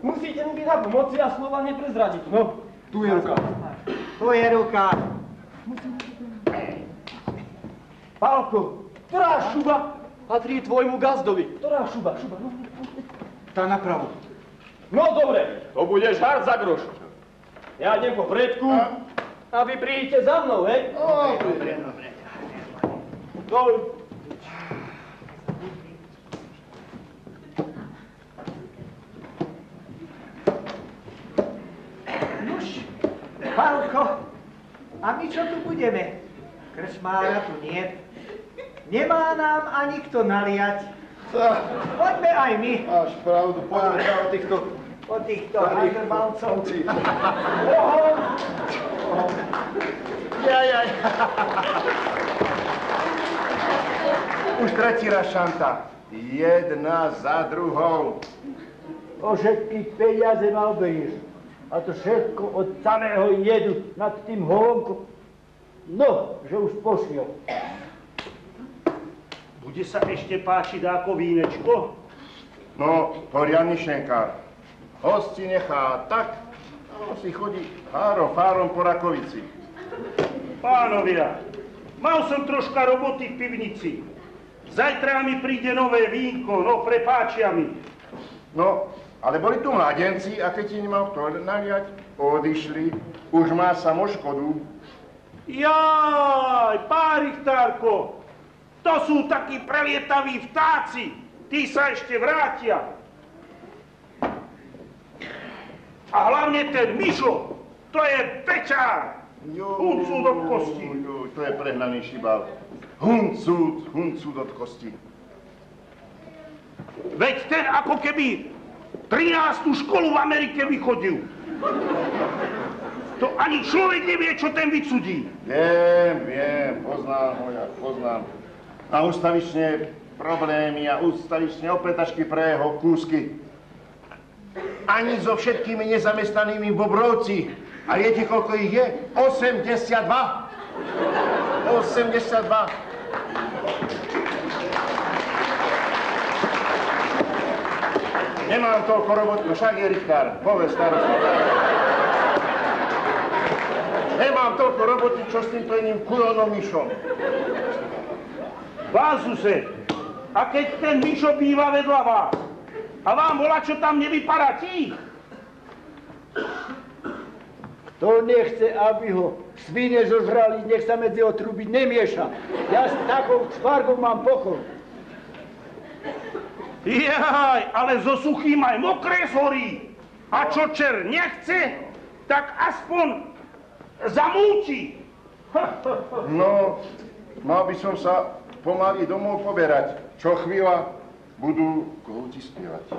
musíte mi byť na pomoci a slova neprezradiť. No, tu je ruka. Tu je ruka. Pálko, Ktorá šuba patrí tvojmu gazdovi? Ktorá šuba? tá napravo. No dobre, to budeš hard za groš. Ja idem po predku a vy príďte za mnou, hej? Dobre. Dobre. Nuž, Pálko, a my čo tu budeme? Krčmára tu nie. Nemá nám ani kto naliať. Poďme aj my. Máš pravdu, poďme od týchto handrbalcov. Jajaj. Už tretí raz šanta. Jedna za druhou. O všetkých peniaze ma oberieš. A to všetko od samého jedu nad tým holonkom. No, že už pošiel. Bude sa ešte páčiť ako vínečko? No, poriadny šenkár. Host si nechá tak, no si chodí fárom po Rakovici. Pánovia, mal som troška roboty v pivnici. Zajtra mi príde nové vínko, no prepáčia mi. No, ale boli tu mladenci a keď ti nemal kto naliať, odišli. Už má samo škodu. Jaj, pán Richtárko, to sú takí prelietaví vtáci. Tí sa ešte vrátia. A hlavne ten Mišo, to je pečár. Huncút od kosti. To je prehnaný šibal. Huncút od kosti. Veď ten ako keby 13. školu v Amerike vychodil. To ani človek nevie, čo ten vycudí. Viem, poznám ho, ja poznám. A ústavične problémy a ústavične opletačky pre jeho kúsky. Ani so všetkými nezamestnanými v Bobrovci. A viete, koľko ich je? 82. 82. Nemám toľko roboty, však je Richtár, povedz starosti. Nemám toľko roboty, čo s týmto jedným kujonom Mišom. Vázuse, a keď ten Mišo býva vedľa vás, a vám volá, čo tam nevypadá tí? Kto nechce, aby ho svine zožrali, nech sa medzi otruby nemieša. Ja s takou čvargou mám pokoj. Jaj, ale zo suchým aj mokré zhorí. A čo čer nechce, tak aspoň zamúči. No, mal by som sa pomaly domov poberať. Čo chvíľa budú kohúti spievať.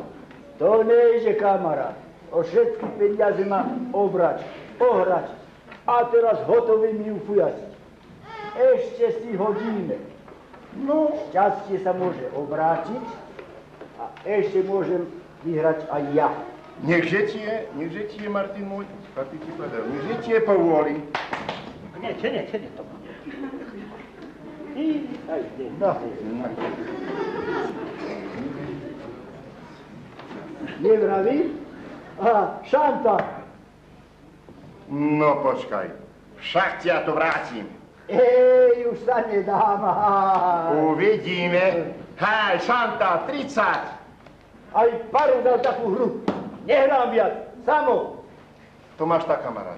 To nejde, kamarát. O všetky peniaze má obrať, ohrať a teraz hotový mi ufujaciť. Ešte si hodíme. No, šťastie sa môže obrátiť a ešte môžem vyhrať aj ja. Nechže ti je, Martin môj, nechže ti je povôli. Nie, to bude. No. Nevravím? Aha, Šanta. No počkaj, však ťa to vrátim. Už sa nedám. Uvidíme. Hej, Šanta, 30. Aj paru dal takú hru. Nehrám viac, samo. To máš tak, kamarát.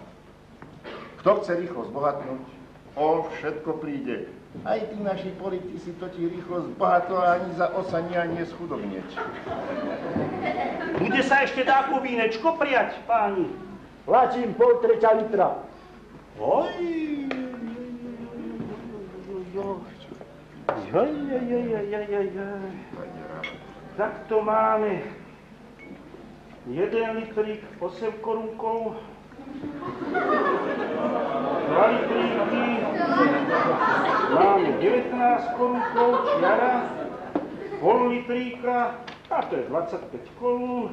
Kto chce rýchlo zbohatnúť, o všetko príde. Aj tí naši politici totiž rýchlo zbohatnú a ani za osania nie schudobnieť. Bude sa ešte dáko vínečko prijať, páni? Platím 2,5 litra. Oj. Tak to máme. 1 litrík 8 korunkov. 2 litríky. Máme 19 korunkov, čiara. Pol litríka. A to je 25 korún.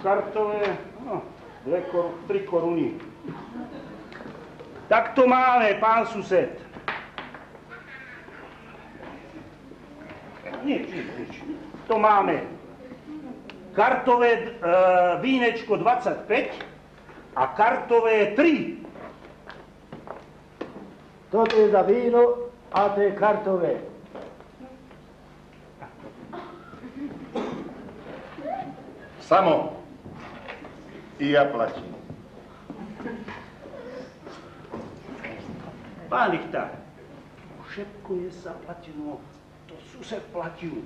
Kartové, no, 3 koruny. Tak to máme, pán sused. Nič. To máme kartové vínečko 25 a kartové 3. Toto je za víno a to je kartové. Samo. I ja platím. Pán Lichtár, všetko je zaplateno. To sused platil.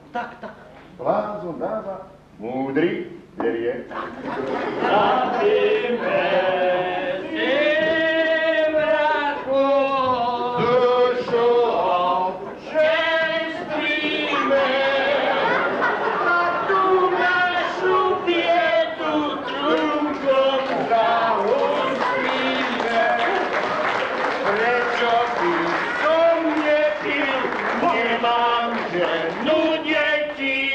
Tak. Blázon dáva, múdry berie. Zapíme si vrátku dušou, čestíme a tú našu biedu trúbkom zahustíme. Prečo by som nepil, nemám ženu, deti,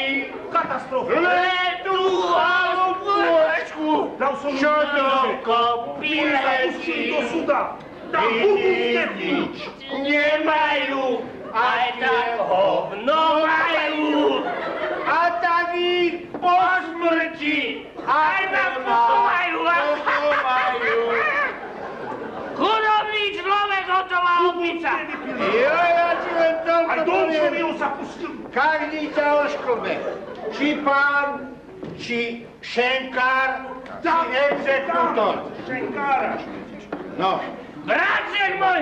Katastrofa. ledu a pôčku, čo dokopileci. Do suda. Tam Nič nemajú, aj tak hovno majú. A tak ich po smrti aj na pochovajú. Chudobný človek, hotová opica. Ja ti len toľko Aj poviem. Dolčovi sa pustil. Každý ťa ošklbe. Či pán, či šenkár, či exekútor. Šenkára. No. Bráček môj,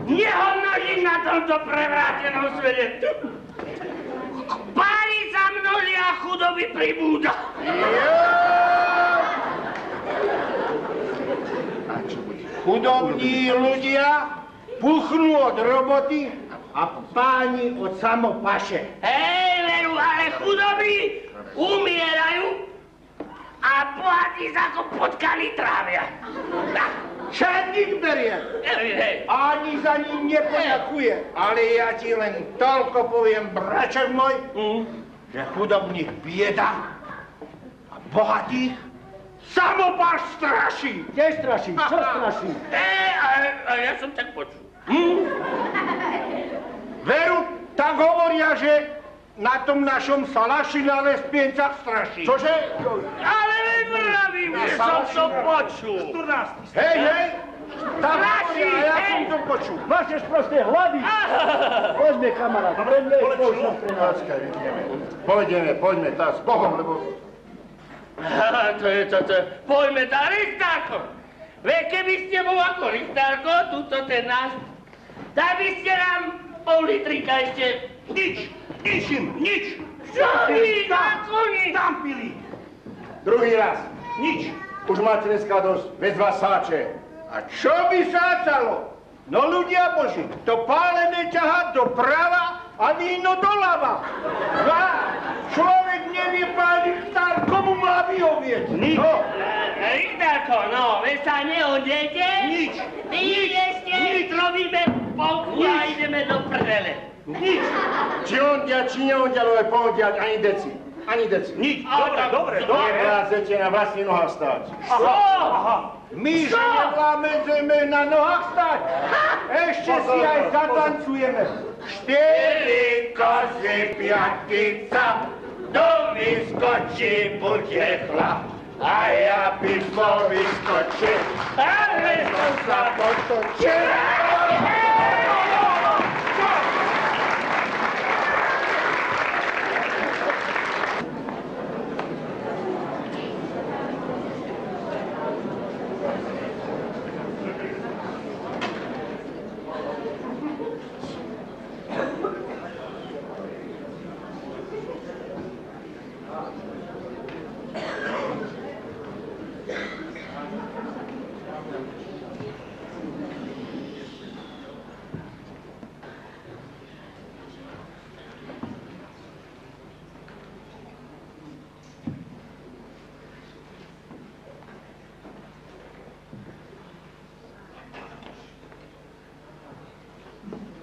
nehodnožím na tomto prevrátenom svete. Páni sa množia a chudoby pribúda. Chudobní ľudia puchnú od roboty a páni od samopaše. Hej, veru, ale chudobní umierajú a bohatí sa ako potkali trávia. Všetkých berie. Ani za ním nepoďakuje. Ale ja ti len toľko poviem, braček môj, že chudobných bieda a bohatých samopáš straší. Kde straší? Čo straší? A ja som tak počul. Veru, tak hovoria, že na tom našom Salašinále spiencach straší. Čože? Ale vravím, že som to počul. 14. Hej, tak hovoria, ja som to počul. Vaše sprosté hlavy! Poďme, kamarát, poďme spoločnosť pre nás. Poďme, tá s Bohom, lebo... To je. Poďme tá Ristárko. Veď keby ste bol ako Ristárko, tuto ten náš, tak by ste nám pol litrika ešte... Nič. Čo vy, Tam pili. Druhý raz. Nič. Už máte dneska dosť, bez vás sáče. A čo by sácalo? No ľudia Boží, to pálené ťahá doprava a víno doľava. Človek nevie páliť štár, komu má vyhovieť. Nič. No. Richtarko, no, vy sa nehodnete? Nič. Vy idete, robíme polku a ideme do prdele. Nič. Či ondiaľ, či neondiaľ, pohodiaľ, ani deci. Ani deci. Nič. Dobre. Nevládzete na vlastných nohách stáť. Aha. My sa nevlámedzeme na nohách stať. Ešte si aj zatancujeme. 4 kozy, 5, do vyskočí bude chlap. A ja písmo vyskočil, ale som sa potočil.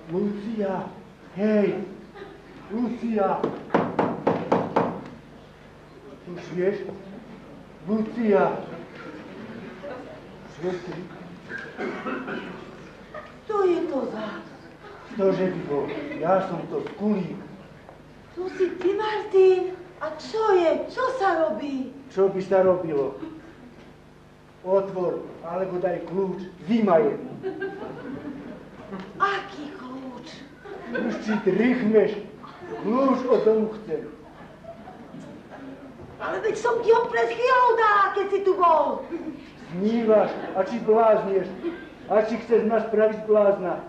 Lucia, hej, Lucia. Už vieš? Lucia. Svetli. Kto je to za? Ktože by bol? Ja som to Skulík. To si ty, Martin. A čo je? Čo sa robí? Čo by sa robilo? Otvor, alebo daj kľúč, vymajem. Aký kľúč? Už si rýchneš, kľúč od domu chcem. Ale veď som ti ho pred chvíľou dala, keď si tu bol. Snívaš, a či bláznieš, a či chceš ma spraviť blázna.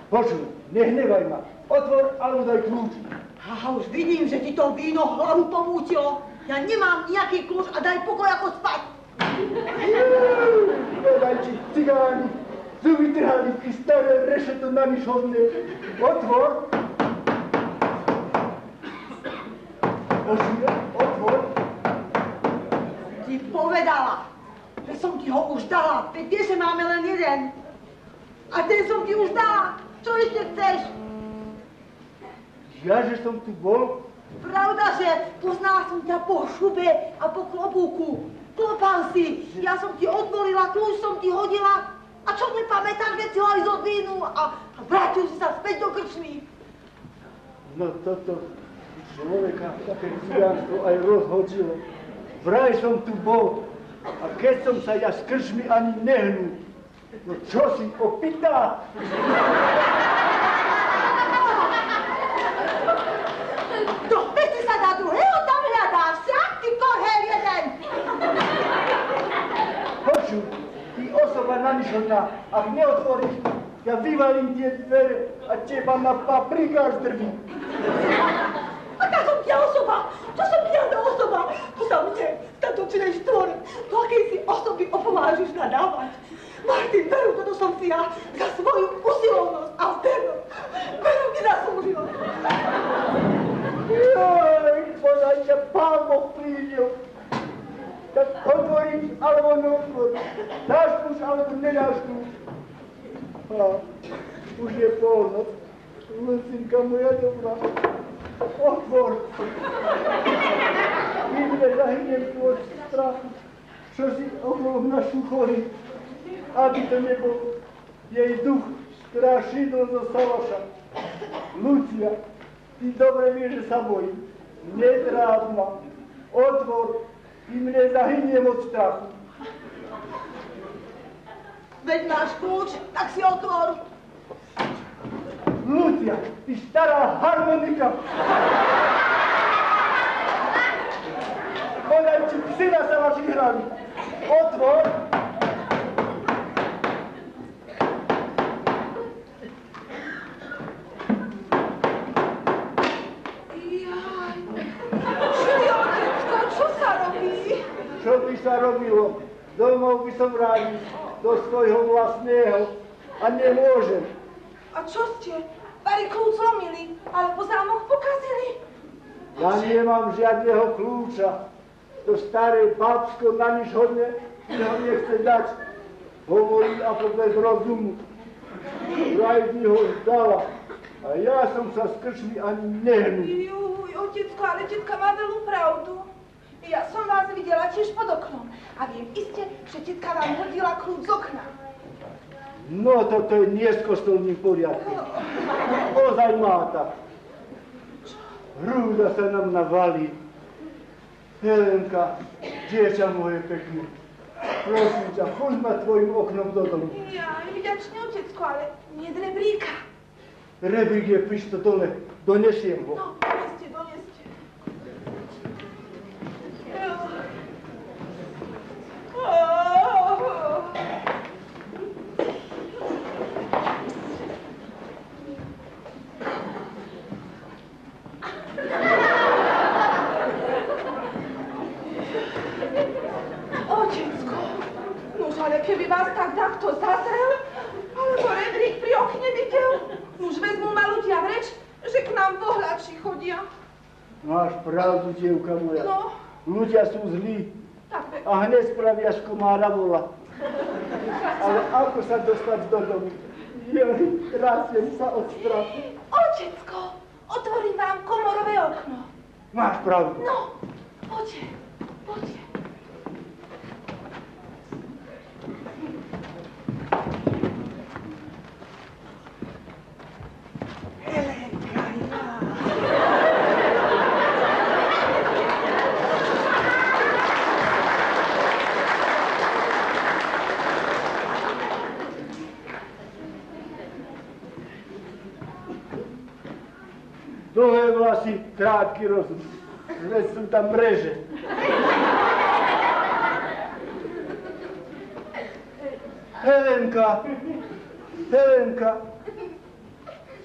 Počuj, nehnevaj ma, otvor, alebo daj kľúč. Aha, už vidím, že ti to víno hlavu pomútilo. Ja nemám nejaký kľúč a daj pokoj ako spať. Vedajči, cigáni, tu vytrhali ty staré rešeto na myšovné. Otvor. Počuj, otvor. Ti povedala, že som ti ho už dala. Veď vieš, že máme len jeden. A ten som ti už dala. Čo ešte chceš? Ja, že som tu bol? Pravda, že poznala som ťa po šube a po klobúku. Klopal si. Ja som ti otvorila, kľúč som ti hodila. A čo nepamätáš, keď si ho aj zodvínu a vrátil si sa späť do krčmy? No toto človeka také cigánstvo aj rozhodilo. Vraj som tu bol. A keď som sa ja s krčmy ani nehnul. No čo si opýta? Do pety sa na druhého tam hľadáš, však ty korhel jeden! Počuj, ty osoba namišlená, ak neotvoríš, ja vyvalím tie dvere a teba na paprikáš drví. Aká som tia osoba? Čo som tia za osoba? Tu sa mne, statočnej štvore, do akej si osoby opovážiš nadávať. Martin, veru, toto som si ja za svoju usilovnosť a vernosť. Veru ti zaslúžila. Joj, podaj ťa Pán Boh prídel. Tak otvoríš, alebo neotvoríš. Dáš kľúč, alebo nedáš kľúč. A už je polnoc. Lucinka moja dobrá. Otvor. Vidne zahynem tu od strachu. Čo si okolo našu chorý. Aby to nebol jej duch strašidlo zo Salaša. Lucia, ty dobre vieš, že sa bojím. Netráv ma. Otvor, ty mne zahyniem od strachu. Veď máš kľúč, tak si otvor. Lucia, ty stará harmonika. Podaj ti syna sa vaši hrali. Otvor. domov by som rád do svojho vlastného a nemôžem. A čo ste? Vari kľúč zlomili, alebo zámok pokazili? Ja nemám žiadneho kľúča. To staré babsko na nič hodne mi ho nechce dať. Hovorí ako bez rozumu. Vraj mi ho zdala. A ja som sa s krčmi ani nehnul. Juj, otecko, ale tetka má veľú pravdu. Ja som vás videla tiež pod oknom. A viem iste, že tetka vám hodila kľúč z okna. No, toto je nie s kostolným poriadkom. Ozaj má tak. Hrúda sa nám navalí. Helenka, dieťa moje pekné, prosím ťa, choď ma tvojim oknom do domu. Ja, vďačne, otecko, ale nie z rebríka. Rebrík je prišto dole, donesiem ho. No, doneste, doneste. Otecko, nuž, ale keby vás tak takto zazrel, alebo rebrík pri okne videl, nuž vezmu malú tia vreč, že k nám pohľadši chodia. Máš pravdu, dievka moja. No. Ľudia sú zlí Tak, a hneď spravia škomára vola. Ale ako sa dostať do domu? Joj, trasiem sa od strachu. Otecko, otvorím vám komorové okno. Máš pravdu. No, poďte, poďte. Helenka, ja. Dlhé vlasy, krátky rozum. Veď sú tam mreže. Helenka, Helenka.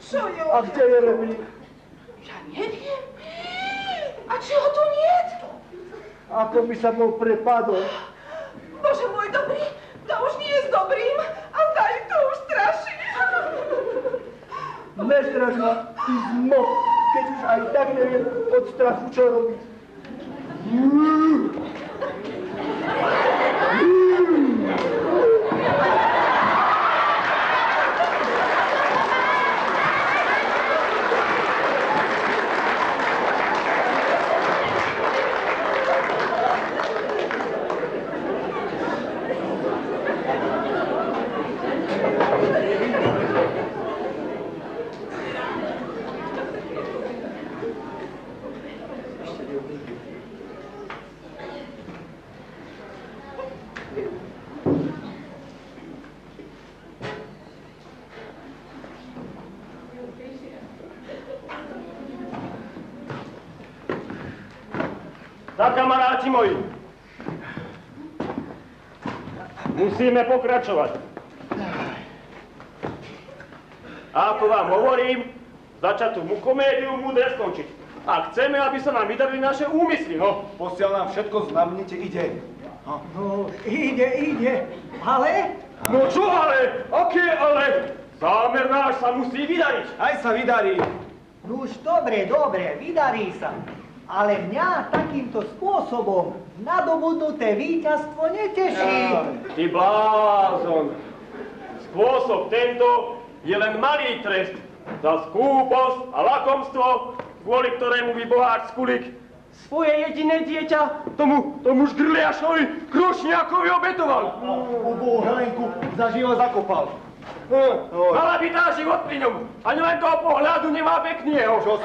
Čo je? A kde je rebrík? Ja neviem. A či ho tu niet? Ako by sa bol prepadol. Bože môj dobrý, to už nie je s dobrým a zdaj to už straší. Nestraš ma, ty zmok, keď už aj tak neviem od strachu čo robiť. Tak, kamaráti moji, musíme pokračovať. A ako vám hovorím, začatú komédiu múdre skončiť. A chceme, aby sa nám vydarili naše úmysly, no. Posiaľ nám všetko znamnite, ide. No, ide, ale? No čo ale? Aké ale? Zámer náš sa musí vydariť. Aj sa vydarí. No už dobre, vydarí sa. Ale mňa takýmto spôsobom nadobudnuté víťazstvo neteší. Ty blázon. Spôsob tento je len malý trest za skúposť a lakomstvo, kvôli ktorému by boháč Skulik svoje jediné dieťa tomu žgrliašovi Krušniakovi obetoval. Ubú Helenku zaživa zakopal. Mala by dá život pri ňom. Ani len toho pohľadu nemá pekného. Čo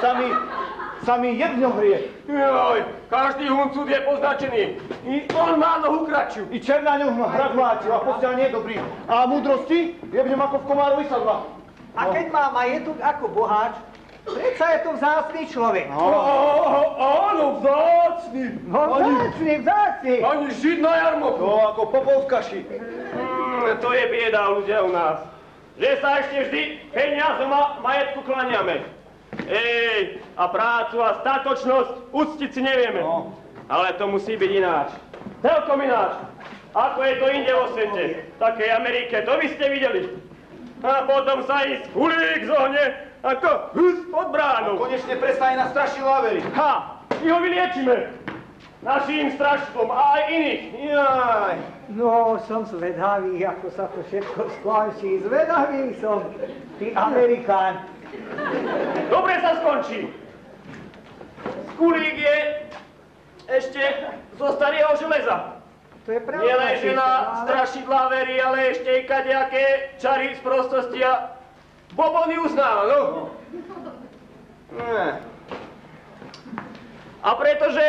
sami jedno hrie. Joj, každý huncúd je poznačený. I on má nohu kratšiu. I černá ňoh má hrak vláčil a posiaľ nie je dobrý. A múdrosti je v ňom ako v komárovi sadla. A keď má majetok ako boháč, predsa je to vzácny človek. Áno, vzácny. No vzácny. Ani žid na jarmoku. To ako popol v kaši. To je bieda ľudia u nás. Že sa ešte vždy peniazom a majetku kláňame. Ej, a prácu a statočnosť uctiť si nevieme. No. Ale to musí byť ináč. Celkom ináč. Ako je to inde vo svete, takej Amerike, to by ste videli. A potom sa ísť hulík zohne, ako hus pod bránou. A konečne prestane nás strašidlá veriť. Ha! My ho vyliečime. Naším strašidlom a aj iných. Jaj, no som zvedavý, ako sa to všetko skončí. Zvedavý som, ty Amerikán. Dobre sa skončí. Skulík je ešte zo starého železa. To je pravda. Nie len, že na strašidlá verí, ale ešte i kadejaké čary z prostosti a bobony uznáva, no. A pretože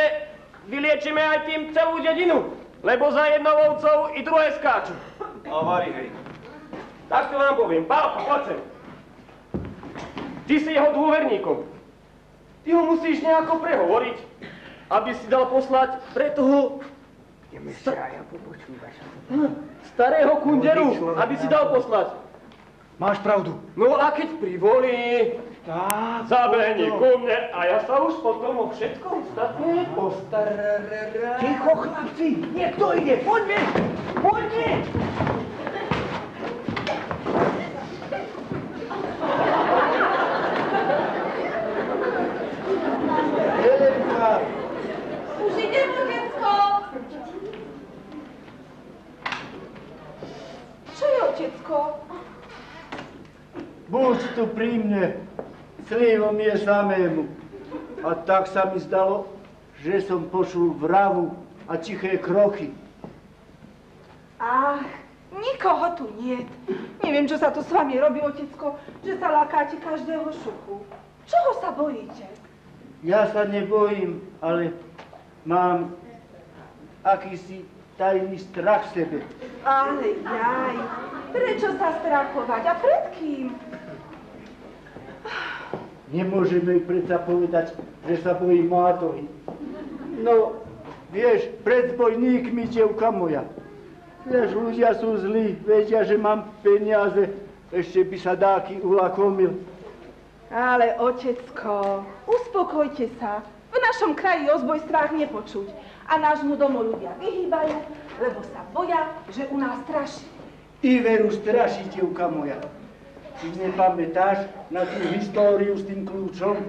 vyliečíme aj tým celú dedinu, lebo za jednou ovcou i druhé skáču. A varí, hej. Tak to vám poviem. Pálko, poď sem. Ty si jeho dôverníkom. Ty ho musíš nejako prehovoriť, aby si dal poslať pre toho starého kunderu, aby si dal poslať. Máš pravdu. No a keď privolí, zabehni ku mne a ja sa už potom o všetko ostatné postarám. Ticho, chlapci, niekto ide, poďme, poďme. Helenka! Už idem, otecko. Čo je, otecko? Buď tu pri mne, slivom je samému. A tak sa mi zdalo, že som počul vravu a tiché kroky. Ach, nikoho tu niet. Neviem, čo sa tu s vami robí, otecko, že sa lákáte každého šuchu. Čoho sa bojíte? Ja sa nebojím, ale mám akýsi tajný strach v sebe. Ale jaj, prečo sa strachovať a pred kým? Nemôžeme jej predsa povedať, že sa bojí mátohy. No, vieš, pred zbojníkmi, devka moja. Vieš, ľudia sú zlí, vedia, že mám peniaze, ešte by sa dáky ulakomil. Ale, otecko, uspokojte sa. V našom kraji o zbojstvách nepočuť. A nášmu domu ľudia vyhýbajú, lebo sa boja, že u nás straší. I veru straší, devka moja. Ty nepamätáš na tú históriu s tým kľúčom,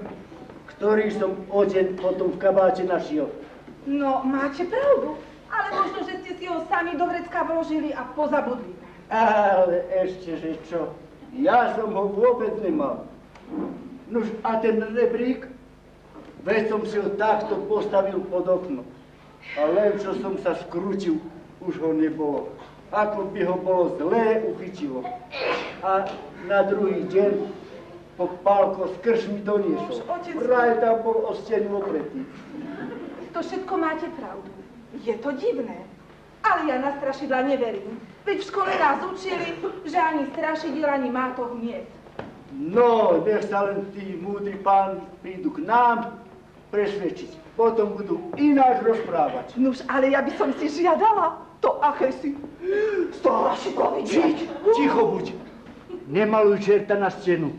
ktorý som o deň potom v kabáte našiel? No, máte pravdu. Ale možno, že ste si ho sami do vrecka vložili a pozabudli. Ale ešte, že čo? Ja som ho vôbec nemal. Nuž, a ten rebrík? Veď som si ho takto postavil pod okno. A len čo som sa skrutil, už ho nebolo. Ako by ho bolo zlé uchytilo. A na druhý deň Pálko z krčmy doniesol. Vraj tam bol o stenu opretý. To všetko máte pravdu. Je to divné. Ale ja na strašidla neverím. Veď v škole nás učili, že ani strašidel, ani mátoch niet. No, nech sa len tí múdri páni prídu k nám presvedčiť. Potom budú ináč rozprávať. Nuž, ale ja by som si žiadala to aké si strašidlo vidieť. Ticho buď. Nemaluj čerta na stenu.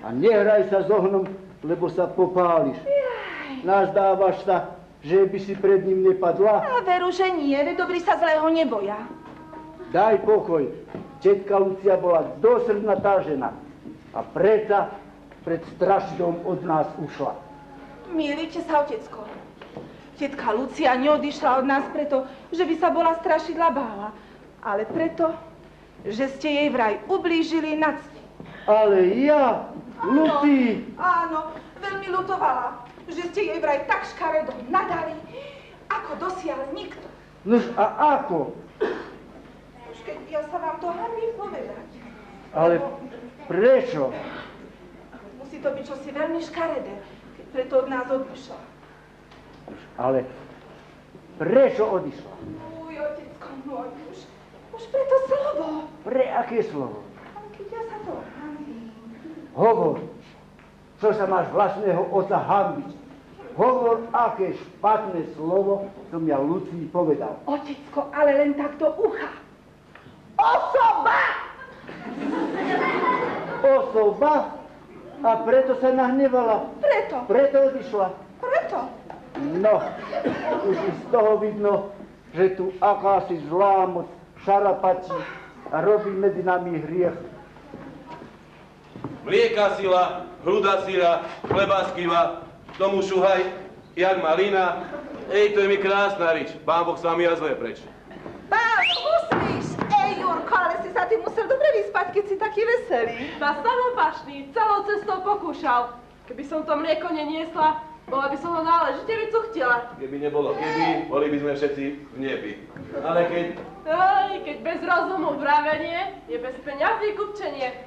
A nehraj sa s ohnom, lebo sa popáliš. Nazdávaš sa, že by si pred ním nepadla? A veru, že nie, veď dobrí sa zlého neboja. Daj pokoj. Tetka Lucia bola dosrdnatá žena. A preto pred strašidlom od nás ušla. Mýlite sa, otecko. Tetka Lucia neodišla od nás preto, že by sa bola strašidla bála, ale preto, že ste jej vraj ublížili na cti. Ale ja, Lucii... Áno, veľmi ľutovala, že ste jej vraj tak škaredo nadali, ako dosiaľ nikto. Nož a ako? Už keď ja sa vám to hanbím povedať. Ale prečo? Musí to byť čosi veľmi škaredé, keď preto od nás odišla. Ale prečo odišla? Uj, otecko môj, už pre to slovo. Pre aké slovo? Keď ja sa to hanbím. Hovor, čo sa máš vlastného oca hanbiť. Hovor, aké špatné slovo som ja Lucii povedal. Otecko, ale len tak do ucha. Osoba! Osoba? A preto sa nahnevala? Preto. Preto odišla? Preto. No, už z toho vidno, že tu akási zlá moc šarapatí a robí medzi nami hriech. Mlieka sila, hruda sila, chleba skiva, tomu šuhaj, jak malina. Ej, to je mi krásna rič, Pán Boh s vami a zle preč. Pán, musíš! Ej, Jurko, ale si sa ty musel dobre vyspať, keď si taký veselý. Ma samopašný, celou cestou pokúšal. Keby som to mlieko neniesla, bola by som ho náležite vycuchtila. Keby nebolo keby, boli by sme všetci v nebi. Ale keď... Keď bez rozumu vravenie, je bez peňazí kupčenie.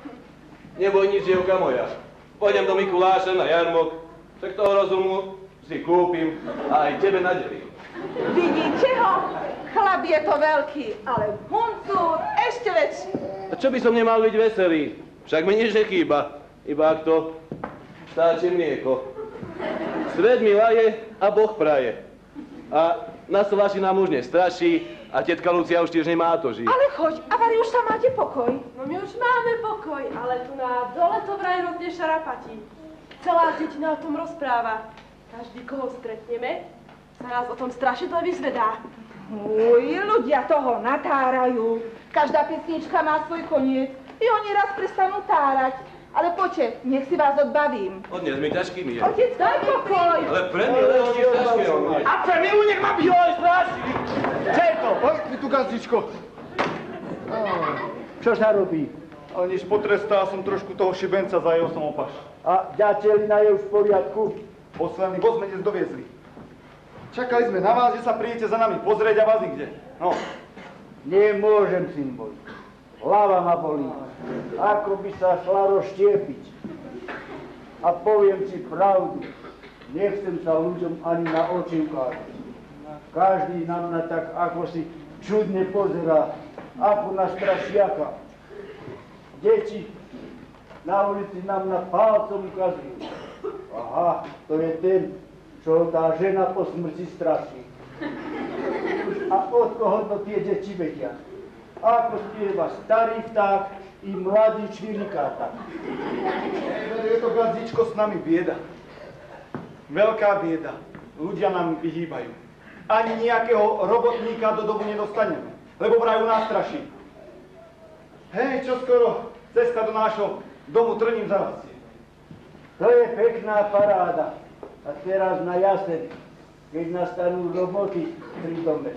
Neboj nič, dievka moja. Pôjdem do Mikuláša na jarmok, tak toho rozumu si kúpim a aj tebe nadelím. Vidíte ho? Chlap je to veľký, ale huncúr ešte väčší. A čo by som nemal byť veselý? Však mi nič nechýba, iba ak to stáči mlieko. Svet mi laje a Boh praje. A na Salaši nám už nestraší a tetka Lucia už tiež nemá to žiť. Ale choď, a vari už tam máte pokoj. No my už máme pokoj, ale tu na dole to vraj hrozne šarapatí. Celá dedina o tom rozpráva. Každý, koho stretneme, sa nás o tom strašidle vyzvedá. Uj, ľudia toho natárajú. Každá pesnička má svoj koniec. I oni raz prestanú tárať. Ale poďte, nech si vás odbavím. Odnes mi ťažký mi je. Otec, daj pokoj. Ale pre mňa lepšie ťažké on je. A pre milu nech ma bylo aj straší. Čo je to? Poď mi tu, Gazičko. Čo sa robí? Ale nič, potrestal som trošku toho šibenca, zajel som opaš. A ďatelina je už v poriadku? Posledný voz sme dnes doviezli. Čakali sme na vás, že sa prídete za nami pozrieť a vás nikde. No. Nemôžem, syn môj. Hlava ma bolí. Ako by sa šla rozštiepiť. A poviem ti pravdu. Nechcem sa ľuďom ani na oči ukázať. Každý na mňa tak ako si čudne pozerá. Ako na strašiaka. Deti na ulici na mňa palcom ukazujú. Aha, to je ten, čo tá žena po smrti straší. A od koho to tie deti vedia? Ako spieva starý vták i mladý čvirikáta. Je to, Gazičko, s nami bieda. Veľká bieda. Ľudia nám vyhýbajú. Ani nejakého robotníka do domu nedostaneme, lebo vraj u nás straší. Hej, čoskoro cesta do nášho domu trním zarazie. To je pekná paráda. A teraz na jaseň, keď nastanú roboty pri dome.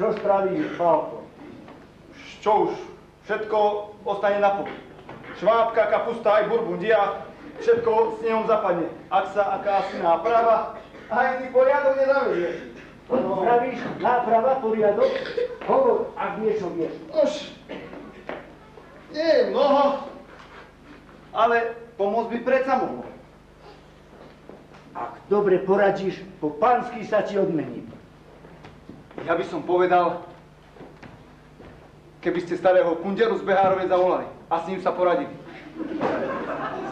Čo spraví Pálko? Čo už? Všetko ostane na poli. Švábka, kapusta aj burbundia, všetko s ňom zapadne. Ak sa akási náprava, aj ty poriadok nezavedie. Spravíš náprava, poriadok? Hovor, ak niečo vieš. Už, nie je mnoho, ale pomôcť by predsa mohlo. Ak dobre poradíš, po pánsky sa ti odmením. Ja by som povedal, keby ste starého kunderu z Behárovej zavolali a s ním sa poradili.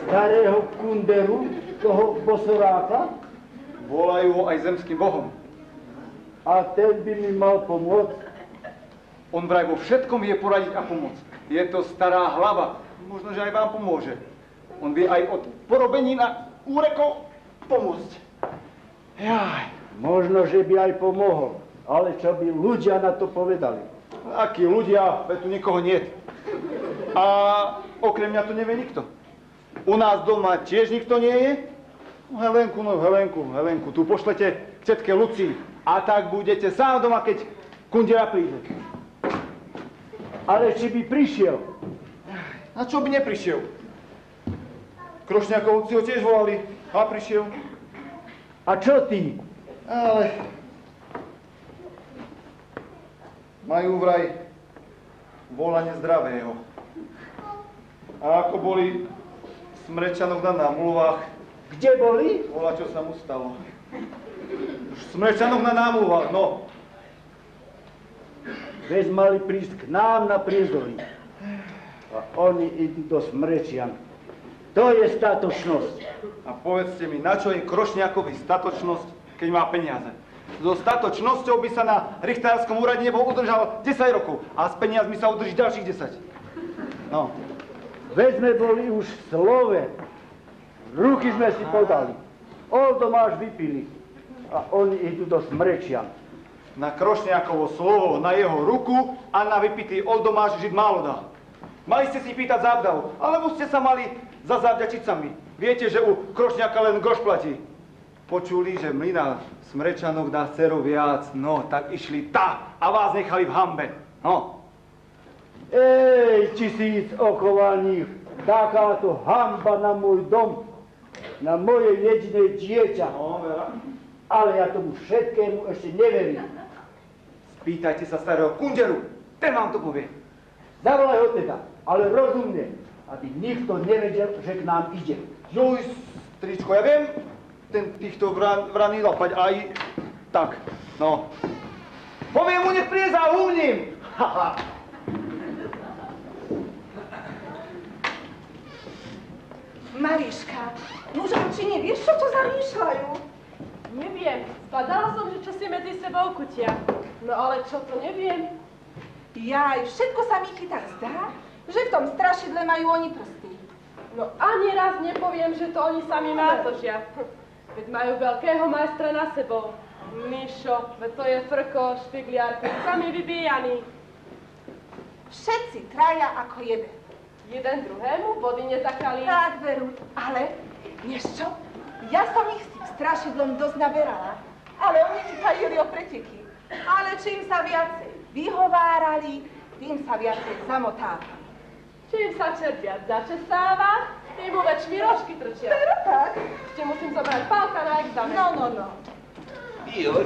Starého kunderu, toho bosoráka? Volajú ho aj zemským bohom. A ten by mi mal pomôcť? On vraj vo všetkom vie poradiť a pomôcť. Je to stará hlava. Možno, že aj vám pomôže. On vie aj od porobení na úrekov pomôcť. Jaj. Možno, že by aj pomohol. Ale čo by ľudia na to povedali? Akí ľudia, veď tu nikoho niet. A okrem mňa to nevie nikto. U nás doma tiež nikto nie je. Helenku, tu pošlete k tetke Lucii. A tak budete sám doma, keď kundera príde. Ale či by prišiel? A čo by neprišiel? Krošňákovci ho tiež volali a prišiel. A čo ty? Ale... majú vraj volanie zdravého. A ako boli Smrečanov na námluvách... Kde boli? Volá, čo sa mu stalo. Smrečanov na námluvách, no. Veď mali prísť k nám na priezdoli. A oni idú do Smrečian. To je statočnosť. A povedzte mi, na čo je Krošňákovi statočnosť, keď má peniaze? So statočnosťou by sa na richtárskom úrade nebol udržal 10 rokov a s peniazmi sa udrží ďalších 10. No. Veď sme boli už v slove. Ruky sme si podali. Oldo máš vypili. A oni idú do Smrečian. Na Krošniakovo slovo, na jeho ruku a na vypitý oldomáš žiť málo dá. Mali ste si pýtať zábdav, alebo ste sa mali zazávďačiť sami. Viete, že u Krošniaka len groš platí. Počuli, že mlynár Smrečanok dá dcerov viac, no tak išli tá a vás nechali v hanbe. No. Ej, 1000 okovaných, takáto hanba na môj dom, na moje jediné dieťa. No, vera. Ale ja tomu všetkému ešte neverím. Spýtajte sa starého kunderu, ten vám to povie. Zavolaj ho teda, ale rozumne, aby nikto nevedel, že k nám ide. Joj, stričko, ja viem, týchto vraný lapať aj tak, no. Poviem mu, nech príde za humním. Haha. Mariška, nuže, či nevieš, čo to zamýšľajú? Neviem, spadala som, že čo si medzi sebou kutia. No ale čo to neviem? Jaj, všetko sa mi tak zdá, že v tom strašidle majú oni prsty. No ani raz nepoviem, že to oni sami nádržia. Veď majú veľkého majstra na sebou. Mišo, veď to je Frko, Špigliarka, sami vybíjaní. Všetci traja ako jeden. Jeden druhému body netakali. Tak, veru, ale vieš čo? Ja som ich s tým strašidlom dosť naberala, ale oni ti tajili o preteky. Ale čím sa viacej vyhovárali, tým sa viacej zamotávali. Čím sa čert viac začesáva, tým mu väčšmi rožky trčia. Veru tak. Ešte musím zobrať Pálka na examen. No. Joj.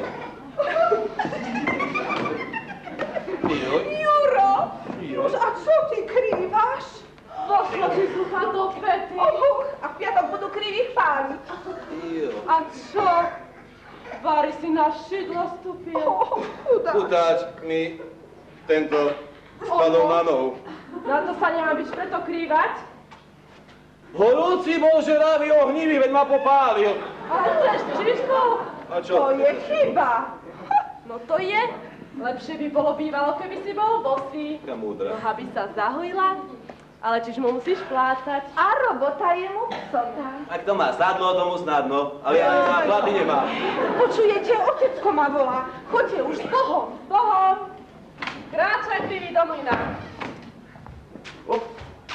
Joj. Juro! Joj. A čo ty krývaš? Pošlo ti slucha do pety. A v piatok budú krivých páni. A čo? Vári si na šidlo stúpil. Chutáč mi tento spadol na nohu. Na to sa nemá byť preto krývať? Horúci bol žeravý ohnivý, veď ma popálil. Ale chceš čižko? A čo? To je chyba. No to je. Lepšie by bolo bývalo, keby si bol bosý. Taká múdra. Noha by sa zahojila, ale čiž mu musíš plácať. A robota je mu psotá. Ak to má sadlo, tomu snadno, ale ja na platy nemám. Počujete, otecko ma volá. Choďte už s Bohom. S Bohom. Kráčaj krivý do mlyna.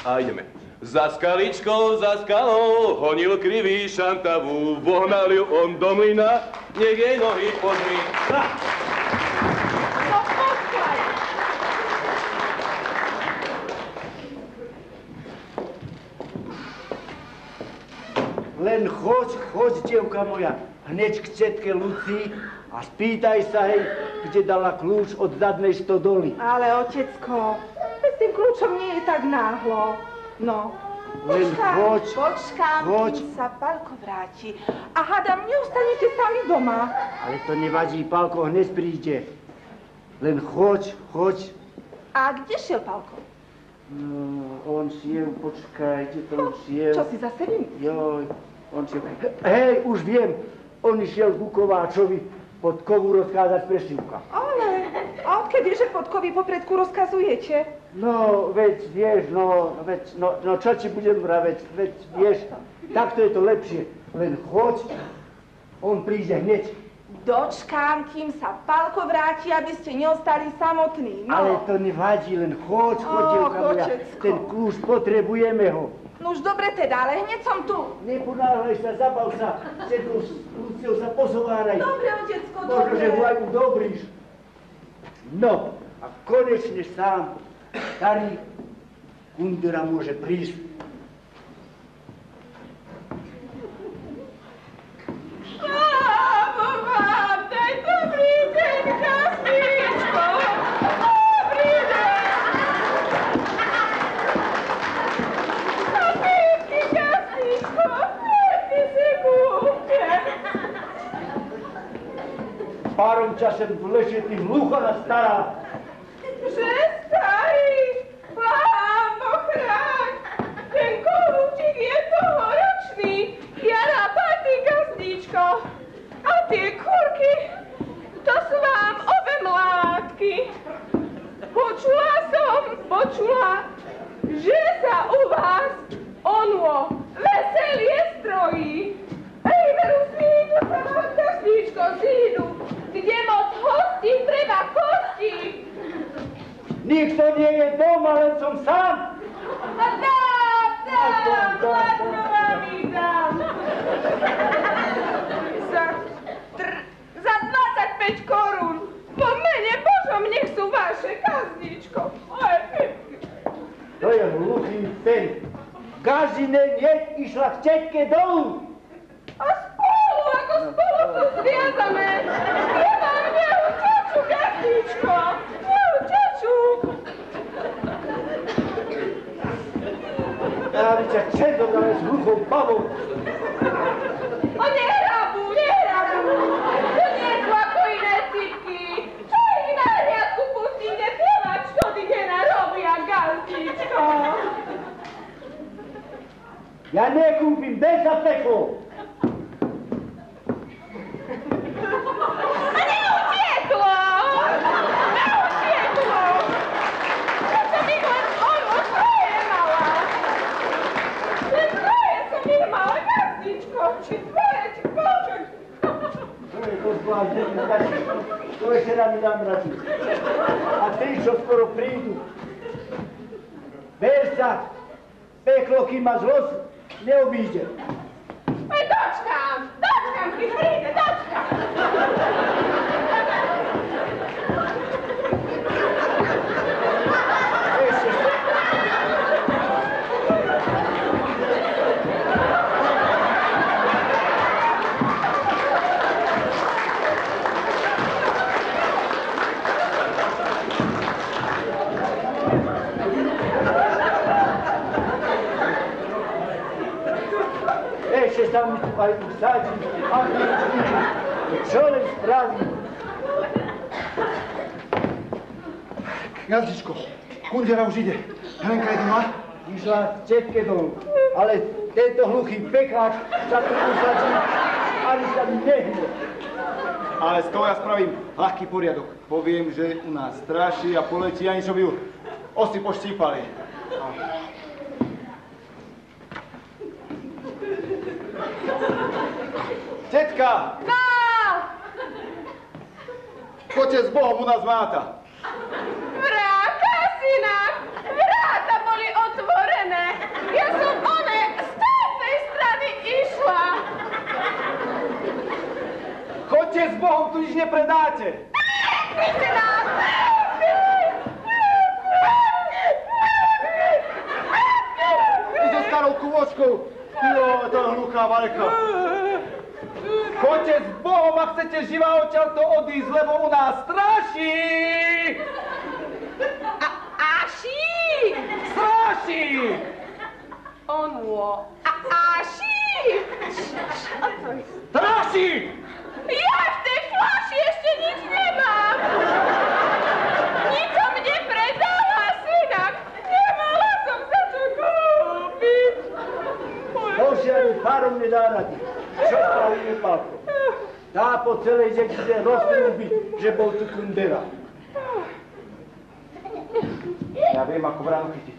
A ideme. Za skaličkou, za skalou, honil krivý šantavu, vohnal ju on do mlyna, nech jej nohy podmí. No počkaj. Len choď, dievka moja, hneď k cetke Lucii a spýtaj sa jej, kde dala kľúč od zadnej stodoly. Ale otecko, s tým kľúčom nie je tak náhlo. No, Len počkám, kým sa Pálko vráti. A hádam, neostanete sami doma. Ale to nevadí, Pálko hneď príde. Len choď. A kde šiel Pálko? No, on šiel, počkaj, kde to on šiel? Čo si zase vím? Joj, on šiel. Hej, už viem, on išiel ku Kováčovi pod kovu rozkázať presývka. Ale, a odkedy, že podkovi popredku rozkazujete? No, veď vieš, no čo ti budem vraveť, veď vieš, takto je to lepšie. Len choď, on príde hneď. Dočkám, kým sa Pálko vráti, aby ste neostali samotní, no. Ale to nevadí, len choď, dievka moja, ten kľúč, potrebujeme ho. No už dobre teda, ale hneď som tu. Neponáhľaj sa, zabav sa, s Luciou sa pozováraj. Dobre, otecko, dobre. Možno, že ho aj udobríš. No, a konečne sám starý kundera môže prísť. Bábo, vám, daj dobrý deň, kasničko. Dobrý deň. Kapitky, kasničko, ty si kúpte. V párom čase vlezie tým hluchana stará. Že starý, Pámo chráň, ten korúčik je tohoročný, jarapatý kasničko. A tie kurky, to sú vám obe mládky. Počula, že sa u vás onuo veselie strojí. Ej, veru, sídu sa vám kasničko, sídu, kde moc hostí len som sám. A dám, Ladrovami dám. Za 25 korún. Po mene Božom nech sú vaše, kazničko. Aj pekne. To je hluchý ten. Gazine hneď išla k tetke dolu. A spolu, ako spolu sú zviazané. Nemám neuteču, kazničko. Neuteču. Ja by ťa čendol dáme s hluchou babou. O nehrabu. To nie sú ako iné cipky. Čo ich na hriadku pustíte pievať, čo ty nenarobia, gazdičko? Ja nekúpim, dej za peklo. A neutieklo! Ja som ich len troje mala. Len troje som ich mala, gazdičko. Či tvoje, či koľko. To je to zvláštne, stačí. To ešte raz mi dám vratiť. A tí, čo skoro prídu, ber sa, peklo, kým ma zlost, neobíde. Dočkám, keď príde, dočkám. Ešte sa mi tu aj usadí, a čo len spravím. Gazdičko, Kundera už ide. Helenka je doma? Išla k tetke dolu, ale tento hluchý pekáč sa tu usadí, ani sa mi nehne. Ale z toho ja spravím ľahký poriadok. Poviem, že u nás straší a poletí, ani čo by ju osy poštípali. Tetka! No! Choďte s Bohom, u nás máta. Vráta, synak! Vráta boli otvorené. Ja som z tej strany išla. Choďte s Bohom, tu nič nepredáte. Ty si nás! Ty so starou kôčkou. Jo, to je hluchá Valka. Choďte s Bohom, ak chcete živá odtiaľto odísť, lebo u nás straší! Aši! Straší! Onuo. Aši! Straší! Ja v tej fľaši ešte nič nemám! Nič som nepredala, synak! Nemala som sa čo kúpiť! Žiadny párom nedá rady. Čo spravíme, Pálko? Tá po celej dedine roztrúbi, že bol tu Kundera. Ja viem, ako bránu chytiť.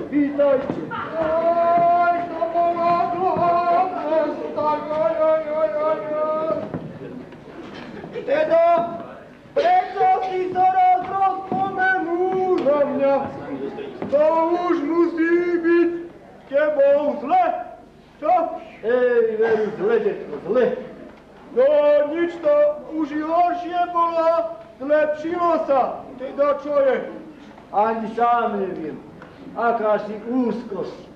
Vítajte. Oj, to bola dlhá cesta, Teda, prečo si to raz rozpomenul na mňa? To už musí byť tebou zle, čo? Veru, zle, detko, zle. No nič to už i horšie bolo, zlepšilo sa, teda čo je? Ani sám neviem. Aká si úzkosť.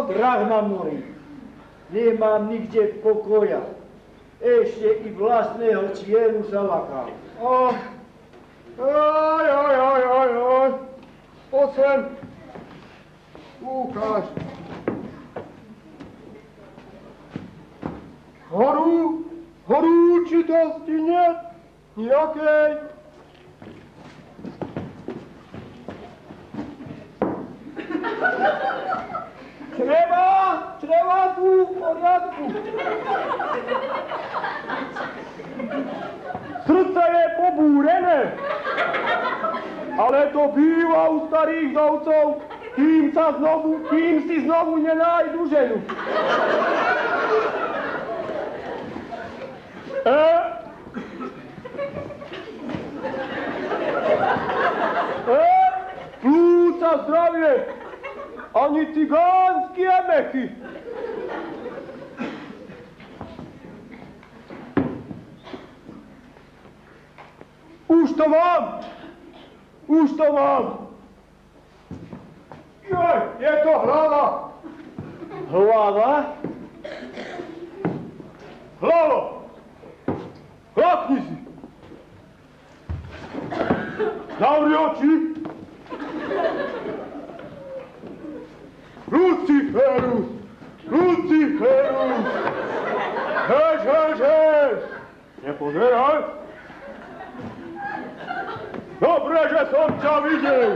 Strach ma morí. nemám nikde pokoja. Ešte i vlastného čieru zalakám. Poď sem. Ukáž. Horúčitosti nie? Nejakej? Čreva sú v poriadku. Srdce je pobúrené, ale to býva u starých vdovcov, kým si znovu nenájdu ženu. Plúca zdravie, ani cigánsky emechy. Už to mám. Je to hlava. Hlava? Hlava. Klapni si. Zavri oči. Luciferus. Hež. Nepozeraj. Dobre, že som ťa videl.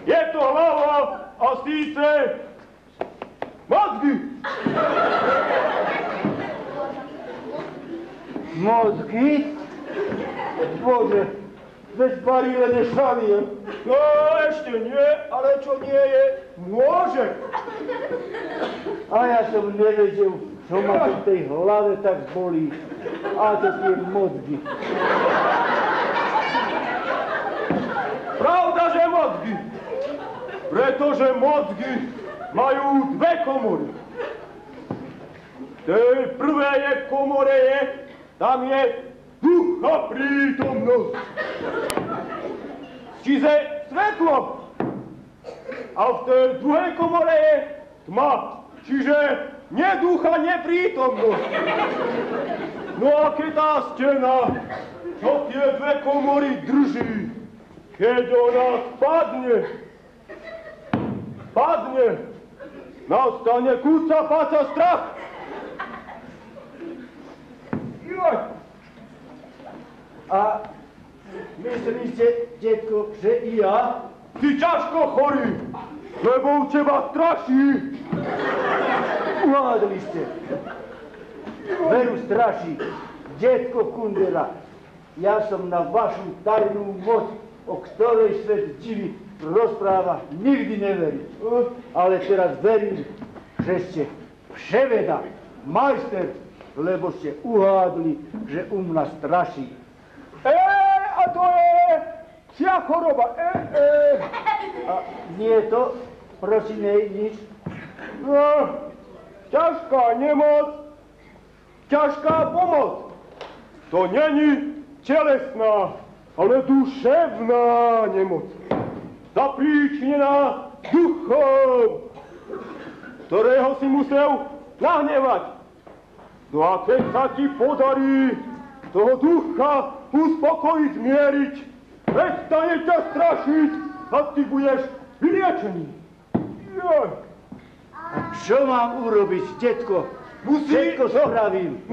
Je to hlava a síce mozgy. Mozgy? Bože, veď barile nešaviem. No, ešte nie, ale čo nie je, môže. A ja som nevedel, čo ma to v tej hlave tak bolí. A to tie mozgy. Pravda, že mozgy. Pretože mozgy majú dve komory. V tej prvej komore tam je ducha prítomnosť. Čiže svetlo. A v tej druhej komore je tma. Čiže neducha, neprítomnosť. No a keď tá stena, čo tie dve komory drží, keď ona padne, nastane kúca, páca, strach. A myslíte, detko, že i ja? Si ťažko chorý, lebo u teba straší. Uhádli ste. Veru straší. Detko Kundera, ja som na vašu tajnú moc, o ktorej svet diví rozpráva, nikdy neveril. Ale teraz verím, že ste vševeda, majster, lebo ste uhádli, že u mňa straší. A to je cia choroba. A nie je to, prosím, nič? Ťažká nemoc, ťažká pomoc. To není telesná, ale duševná nemoc. Zapríčinená duchom, ktorého si musel nahnevať. No a keď sa ti podarí toho ducha uspokojiť, zmieriť, prestane ťa strašiť a ty budeš vyliečený. A čo mám urobiť, detko? Všetko spravím.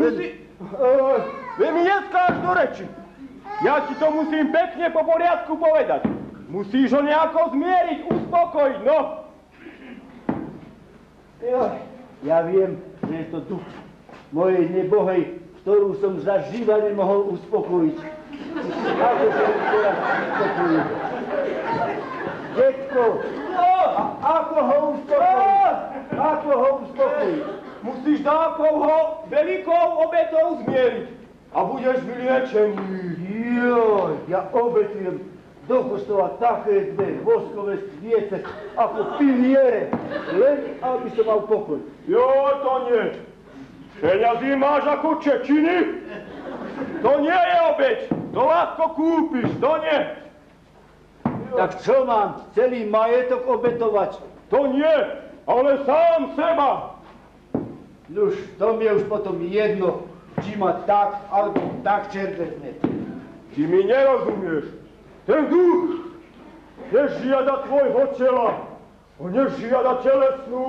Vy mi neskáš do reči. Ja ti to musím pekne po poriadku povedať. Musíš ho nejako zmieriť, uspokojiť, no. Ja viem, že je to duch mojej nebohej, ktorú som zaživa nemohol uspokojiť. Ako sa teraz uspokojiť? Detko, ako ho uspokojiť? Ako ho uspokojiť? Musíš dákovho veľkou obetou zmieriť a budeš vyliečený. Joj, ja obetujem do kostola také dve voskové sviece ako piliere, len aby som mal pokoj. Jo, to nie. Peňazí máš ako čečiny? To nie je obeť. To ľahko kúpiš, to nie. Tak čo mám, celý majetok obetovať? To nie, ale sám seba. Nuž, to mi je už potom jedno, či ma tak, alebo tak červetne. Ty mi nerozumieš. Ten duch nežiada tvojho tela. On nežiada telesnú,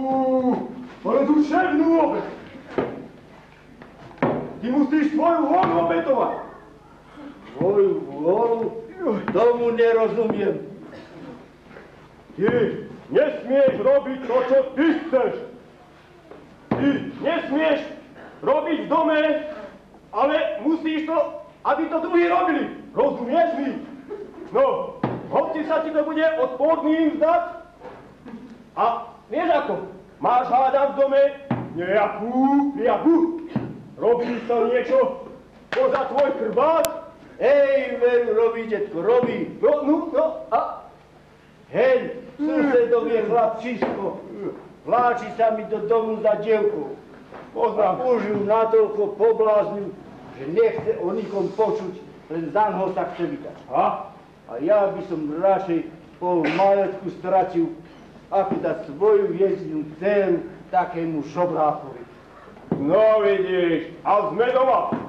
ale duševnú obeť. Ty musíš svoju vôľu obetovať. Svoju vôľu? Tomu nerozumiem. Ty nesmieš robiť to, čo ty chceš. Ty nesmieš robiť v dome, ale musíš to, aby to druhí robili. Rozumieš mi? No, hoci sa ti to bude odporným zdať. A vieš ako? Máš hádam v dome nejakú. Robí sa niečo poza tvoj chrbát? Hej, veru, robí, detko, robí. No, a? Hej, susedovie chlapčisko. Vláči sa mi do domu za dievkou. Poznám. Už ju natoľko pobláznil, že nechce o nikom počuť, len zanho sa chce vydať. A ja by som radšej pol majetku stratil, ako dať svoju jedinú dceru takému šobrákovi. No vidíš, a sme doma.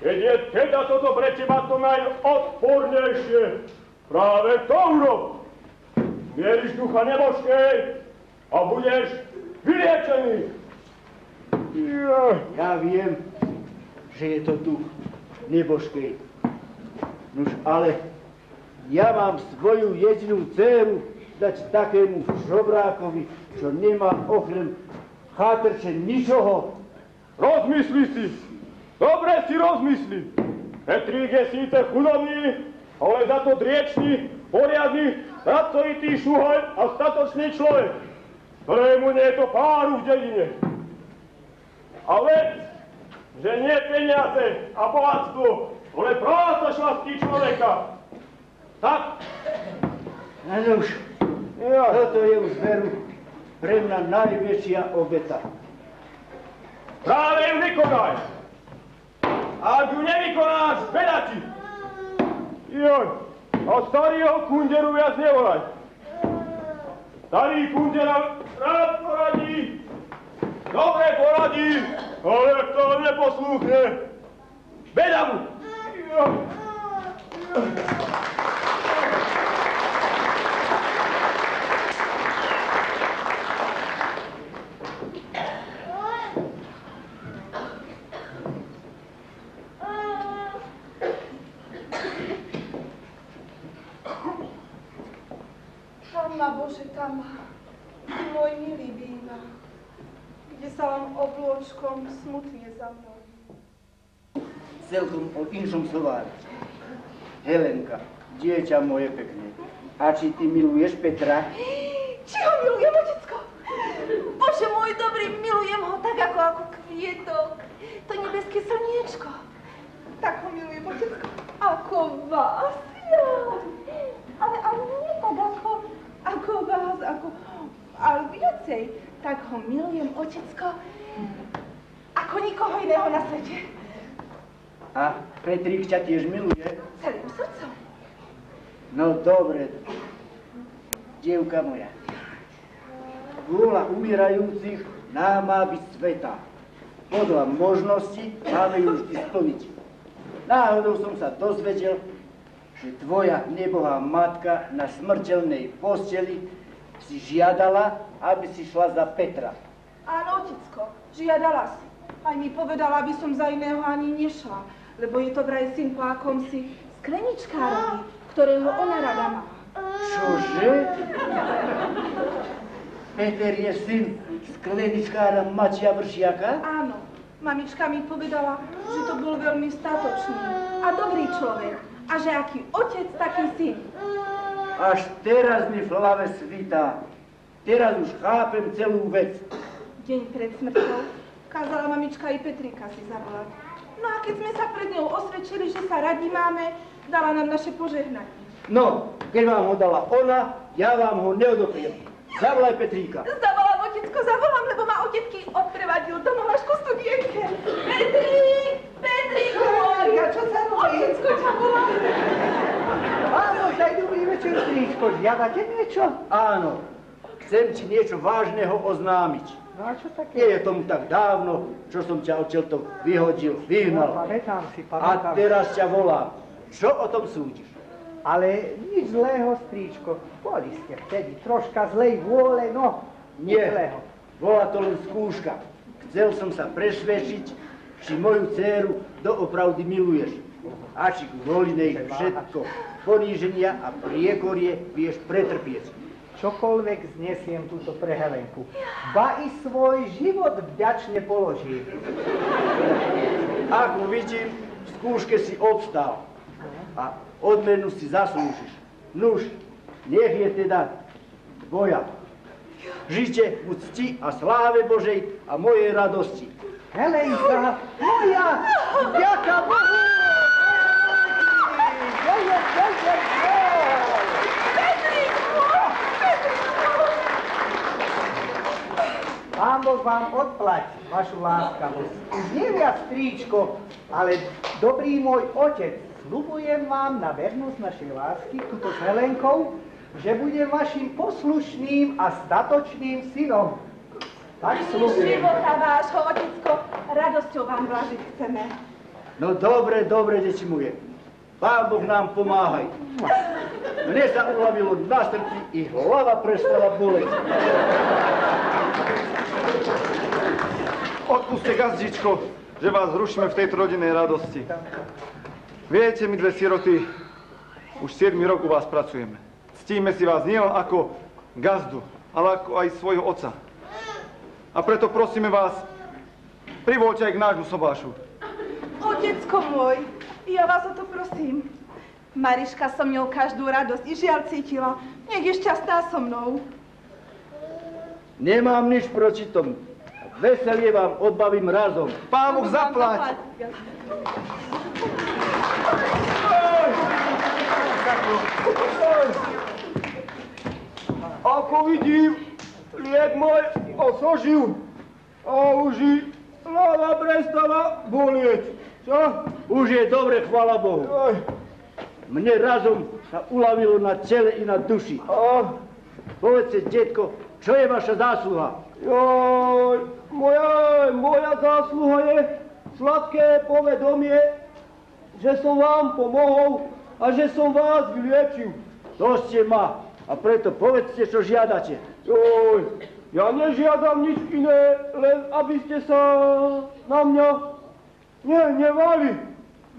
Keď je teda toto pre teba to najodpornejšie. Práve to urob. Mieríš ducha nebožkej a budeš vyliečený. Ja viem, že je to duch nebožkej. Nuž, ale ja mám svoju jedinú dceru dať takému žobrákovi, čo nemá okrem chátrče ničoho. Rozmysli si. Dobre si rozmysli. Petrík je síce chudobný, ale za to driečný, poriadny, pracovitý šuhaj a statočný človek, ktorému nie je to páru v dedine. A vec, že nie peniaze a bohatstvo, ale práca šlastí človeka. Tak? No už, toto je už veru pre mňa najväčšia obeta. Práve ju vykonaj. A ak ju nevykonáš, beda ti. Joj, a starého kunderu viac nevolaj. Starý kundera rád poradí, dobre poradí, ale kto ho neposlúchne, beda mu. Bože, tam môj milý býva, kde sa len oblôčkom smutne za mnou. Celkom o inšom slovári. Helenka, dieťa moje pekné, a či ty miluješ Petra? Či ho milujem, otecko? Bože môj dobrý, milujem ho tak ako kvietok, to nebeské slniečko. Tak ho milujem, otecko, ako vás, ja. Ale nie tak ako vás, ale viacej, tak ho milujem, otecko, ako nikoho iného na svete. A Petrík ťa tiež miluje? Celým srdcom. No dobre, dievka moja. Vôľa umierajúcich nám má byť svätá. Podľa možnosti máme ju vždy splniť. Náhodou som sa dozvedel, že tvoja nebohá matka na smrteľnej posteli si žiadala, aby si šla za Petra. Áno, otecko, žiadala si. Aj mi povedala, aby som za iného ani nešla, lebo je to vraj syn po akomsi skleničkárovi, ktorého ona rada má. Čože? Peter je syn skleničkára Matia Vršiaka? Áno. Mamička mi povedala, že to bol veľmi statočný a dobrý človek. A že aký otec, taký syn. Až teraz mi v hlave svítá. Teraz už chápem celú vec. Deň pred smrťou kázala mamička i Petrika si zavolať. No a keď sme sa pred ňou osvedčili, že sa radi máme, dala nám naše požehnanie. No, keď vám ho dala ona, ja vám ho neodopriem. Zavolaj Petríka. Zavolám, otecko, zavolám, lebo ma otecky odprevadil domov až ku studienke. Petrík! Petrík môj! Mária, čo sa robí? Otecko ťa volá. Áno, daj dobrý večer, strýčko. Žiadate niečo? Áno. Chcem ti niečo vážneho oznámiť. No a čo také? Nie je tomu tak dávno, čo som ťa odtiaľto vyhodil, vyhnal. No, pamätám si. A teraz ťa volám. Čo o tom súdiš? Ale nič zlého, strýčko. Boli ste vtedy troška zlej vôle, no. Nie, zlého. bola to len skúška. Chcel som sa presvedčiť, či moju dcéru doopravdy miluješ. A či kvôli nej všetko poníženia a priekorie vieš pretrpieť. Čokoľvek znesiem túto pre Helenku. Ba i svoj život vďačne položím. Ako vidím, v skúške si obstál a odmenu si zaslúžiš. Nuž, nech je teda tvoja. Žite v cti a sláve Božej a mojej radosti. Helenka, moja, vďaka Bohu! Pán Boh vám odplať vašu láskavosť. Už nie viac, strýčko, ale dobrý môj otec, sľubujem vám na vernosť našej lásky, tuto s Helenkou, že budem vašim poslušným a statočným synom. Tak sľubujem. Života vášho, otecko, radosťou vám vlažiť chceme. No dobre, deti moje. Pán Boh nám pomáhaj. Mne sa uľavilo na srdci i hlava prestala boleť. Odpuste, gazdičko, že vás zrušíme v tejto rodinnej radosti. Viete, my dve siroty už 7 rok u vás pracujeme. Ctíme si vás nielen ako gazdu, ale ako aj svojho otca. A preto prosíme vás, privoľte aj k nášmu sobášu. Otecko môj, ja vás o to prosím. Mariška so mňou každú radosť i žiaľ cítila. Nech je šťastná so mnou. Nemám nič proti tomu. Veselie vám odbavím razom. Pán Boh zaplať. Ako vidím, liek môj osožil a už i hlava prestala bolieť. Čo? Už je dobre, chvála Bohu. Mne razom sa uľavilo na tele i na duši. Povedzte, detko, čo je vaša zásluha? Joj, moja zásluha je sladké povedomie, že som vám pomohol a že som vás vyliečil. To ste ma a preto povedzte, čo žiadate. Joj, ja nežiadam nič iné, len aby ste sa na mňa nehnevali.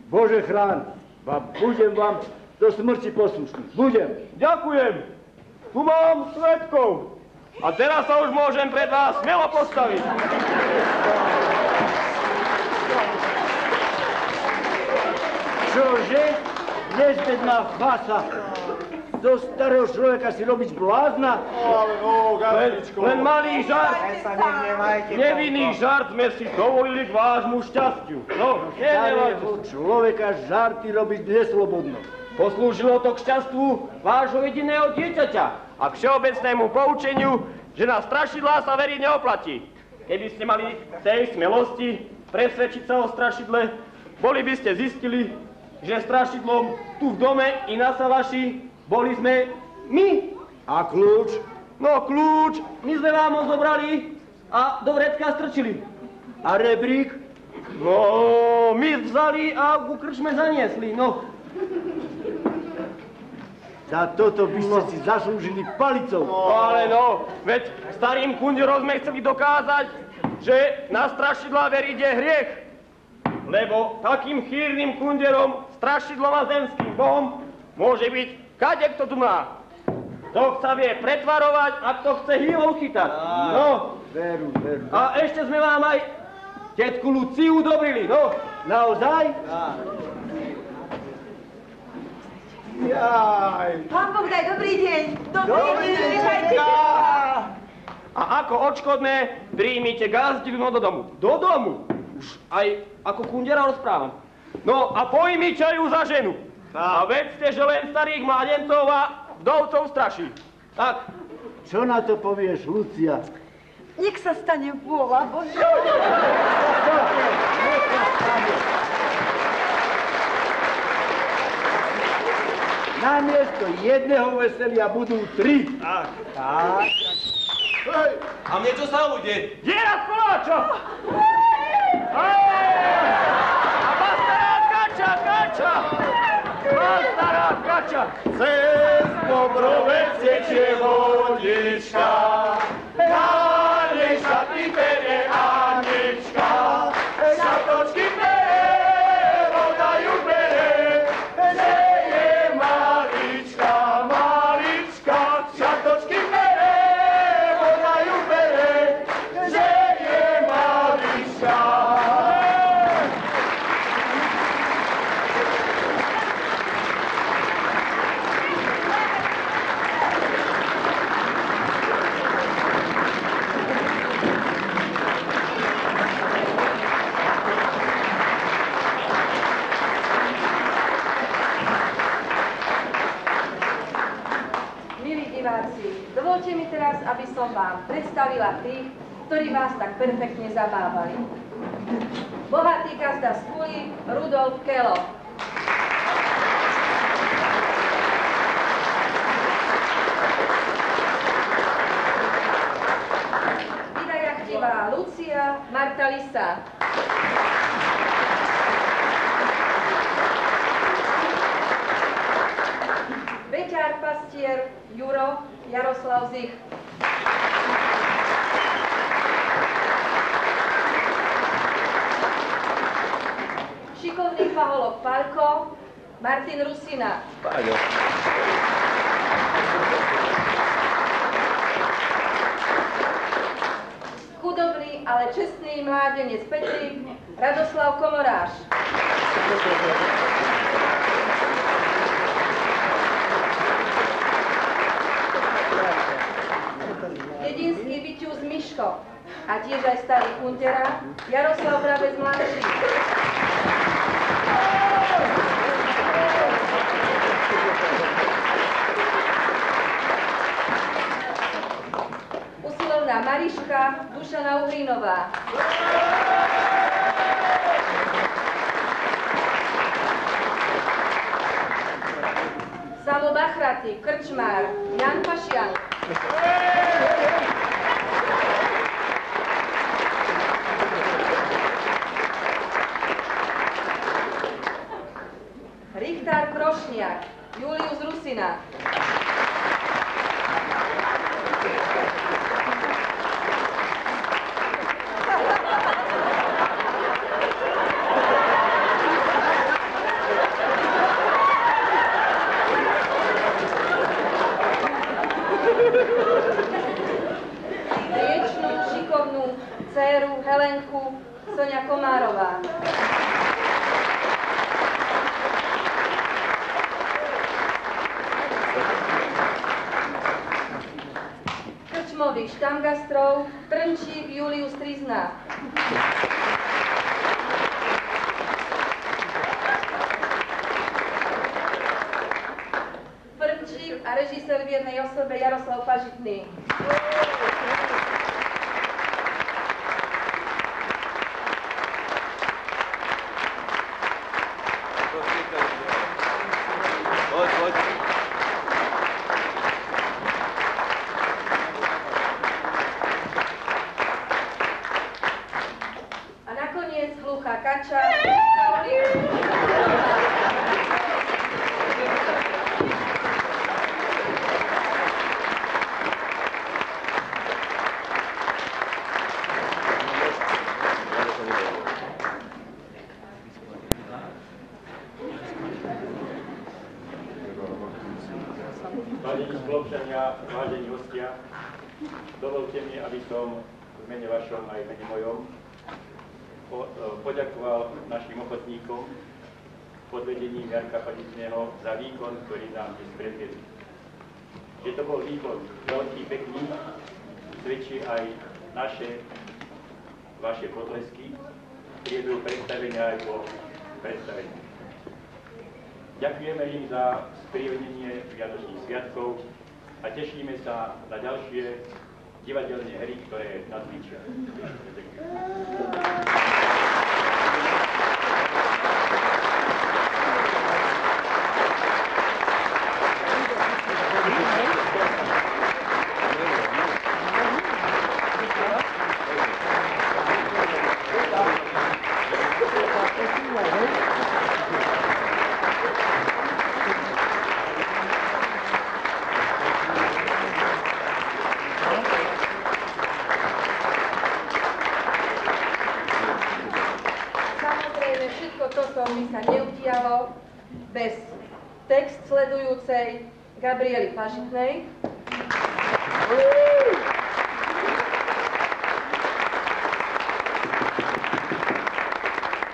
Bože chráň, budem vám do smrti poslušný. Budem. Ďakujem. Tu mám svedkov. A teraz sa už môžem pred vás smelo postaviť. Čože? Nezbedná fasa. Do starého človeka si robiť blázna? Len malý žart. Nevinný žart sme si dovolili k vášmu šťastiu. No, starého človeka žarty robiť neslobodno. Poslúžilo to k šťastvu vášho jediného dieťaťa a k všeobecnému poučeniu, že na strašidlá sa veriť neoplatí. Keby ste mali tej smelosti presvedčiť sa o strašidle, boli by ste zistili, že strašidlom tu v dome i na Salaši boli sme my. A kľúč? No kľúč, my sme vám ho zobrali a do vrecka strčili. A rebrík? No, my vzali a ku krčme zaniesli, no. Za toto by ste si zaslúžili palicou. No ale no, veď starým kunderom sme chceli dokázať, že na strašidlá veriť je hriech. Lebo takým chýrnym kunderom, strašidlom a zemským bohom môže byť kadekto tu má. Kto sa vie pretvarovať a kto chce hýlou chytať. No. Veru. A ešte sme vám aj tetku Luciu dobrili, no. Naozaj? Jaj. Pán Boh daj, dobrý deň. Dobrý deň. A ako odškodné príjmite gazdinu do domu. Do domu. Už aj ako kundera rozprávam. No a pojmite ju za ženu. A vedzte, že len starých mladencov a vdovcov straší. Tak. Čo na to povieš, Lucia? Nech sa stane vôľa Božia. namiesto jedného veselia budú 3. Tak. Tak. Hej! A mne čo sa ujde? Diera koláča! A bastará kača! Bastará kača! Cez Bobrovec tečie vodička, na nej šaty bere Anička, šatočky bere, voda ju bere, že je malička, malička, šatočky bere, voda ju bere, že je malička. Dovolte mi teraz, aby som vám predstavila tých, ktorí vás tak perfektne zabávali. Bohatý gazda z Kuli, Rudolf Kelo. Vydajachtivá Lucia, Marta Lisa. Beťar pastier, Juro, Jaroslav Zich. Šikovný paholok Palko, Martin Rusina. Páňo. Chudobný, ale čestný mládenec Petrik, Radoslav Komoráš. Dedinský Vyťuz Miško a tiež aj starý kuntera Jaroslav Brabec mladší. Usilovná Mariška Dušana Uhrinová. Samo Bachraty, krčmár Jan Pašian. Richtár Krošniak, Julius Rusina. Riečnú, šikovnú dcéru Helenku Soňa Komárová. Krčmových štamgastrov Trnčík Julius Trizna. Frnčík a režisér v jednej osobe Jaroslav Pažitný. Poď, poď. A nakoniec hluchá kača. Vážení spoluobčania, vážení hostia, dovolte mi, aby som v mene vašom aj v mene mojom poďakoval našim ochotníkom pod vedením Jarka Pažitného za výkon, ktorý nám dnes predviedli. Že to bol výkon veľký, pekný, svedčí aj vaše potlesky, priebehu predstavenia aj po predstavení. Ďakujeme im za spríjemnenie vianočných sviatkov a tešíme sa na ďalšie divadelné hry, ktoré nás líčia. Štúdio bez text sledujúcej Gabriely Pažitnej.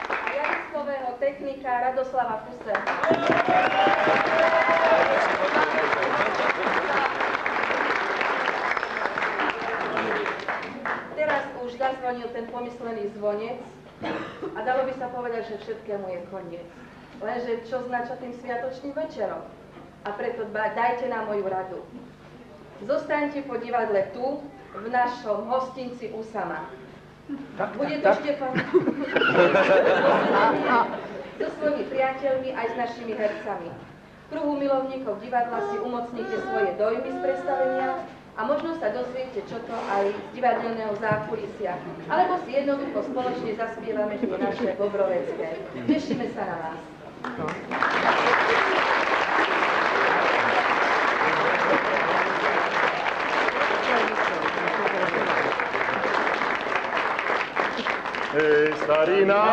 A jazykového technika Radoslava Kusera. Teraz už zazvonil ten pomyslený zvonec a dalo by sa povedať, že všetkému je koniec. Lenže čo znača tým sviatočným večerom? A preto dajte nám moju radu. Zostaňte po divadle tu, v našom hostinci Usama. Bude tu Štefan so svojimi priateľmi aj s našimi hercami. V kruhu milovníkov divadla si umocnite svoje dojmy z predstavenia a možno sa dozviete, čo to aj z divadelného zákulisia. Alebo si jednoducho spoločne zaspievame tie naše bobrovecké. Tešíme sa na vás. Starina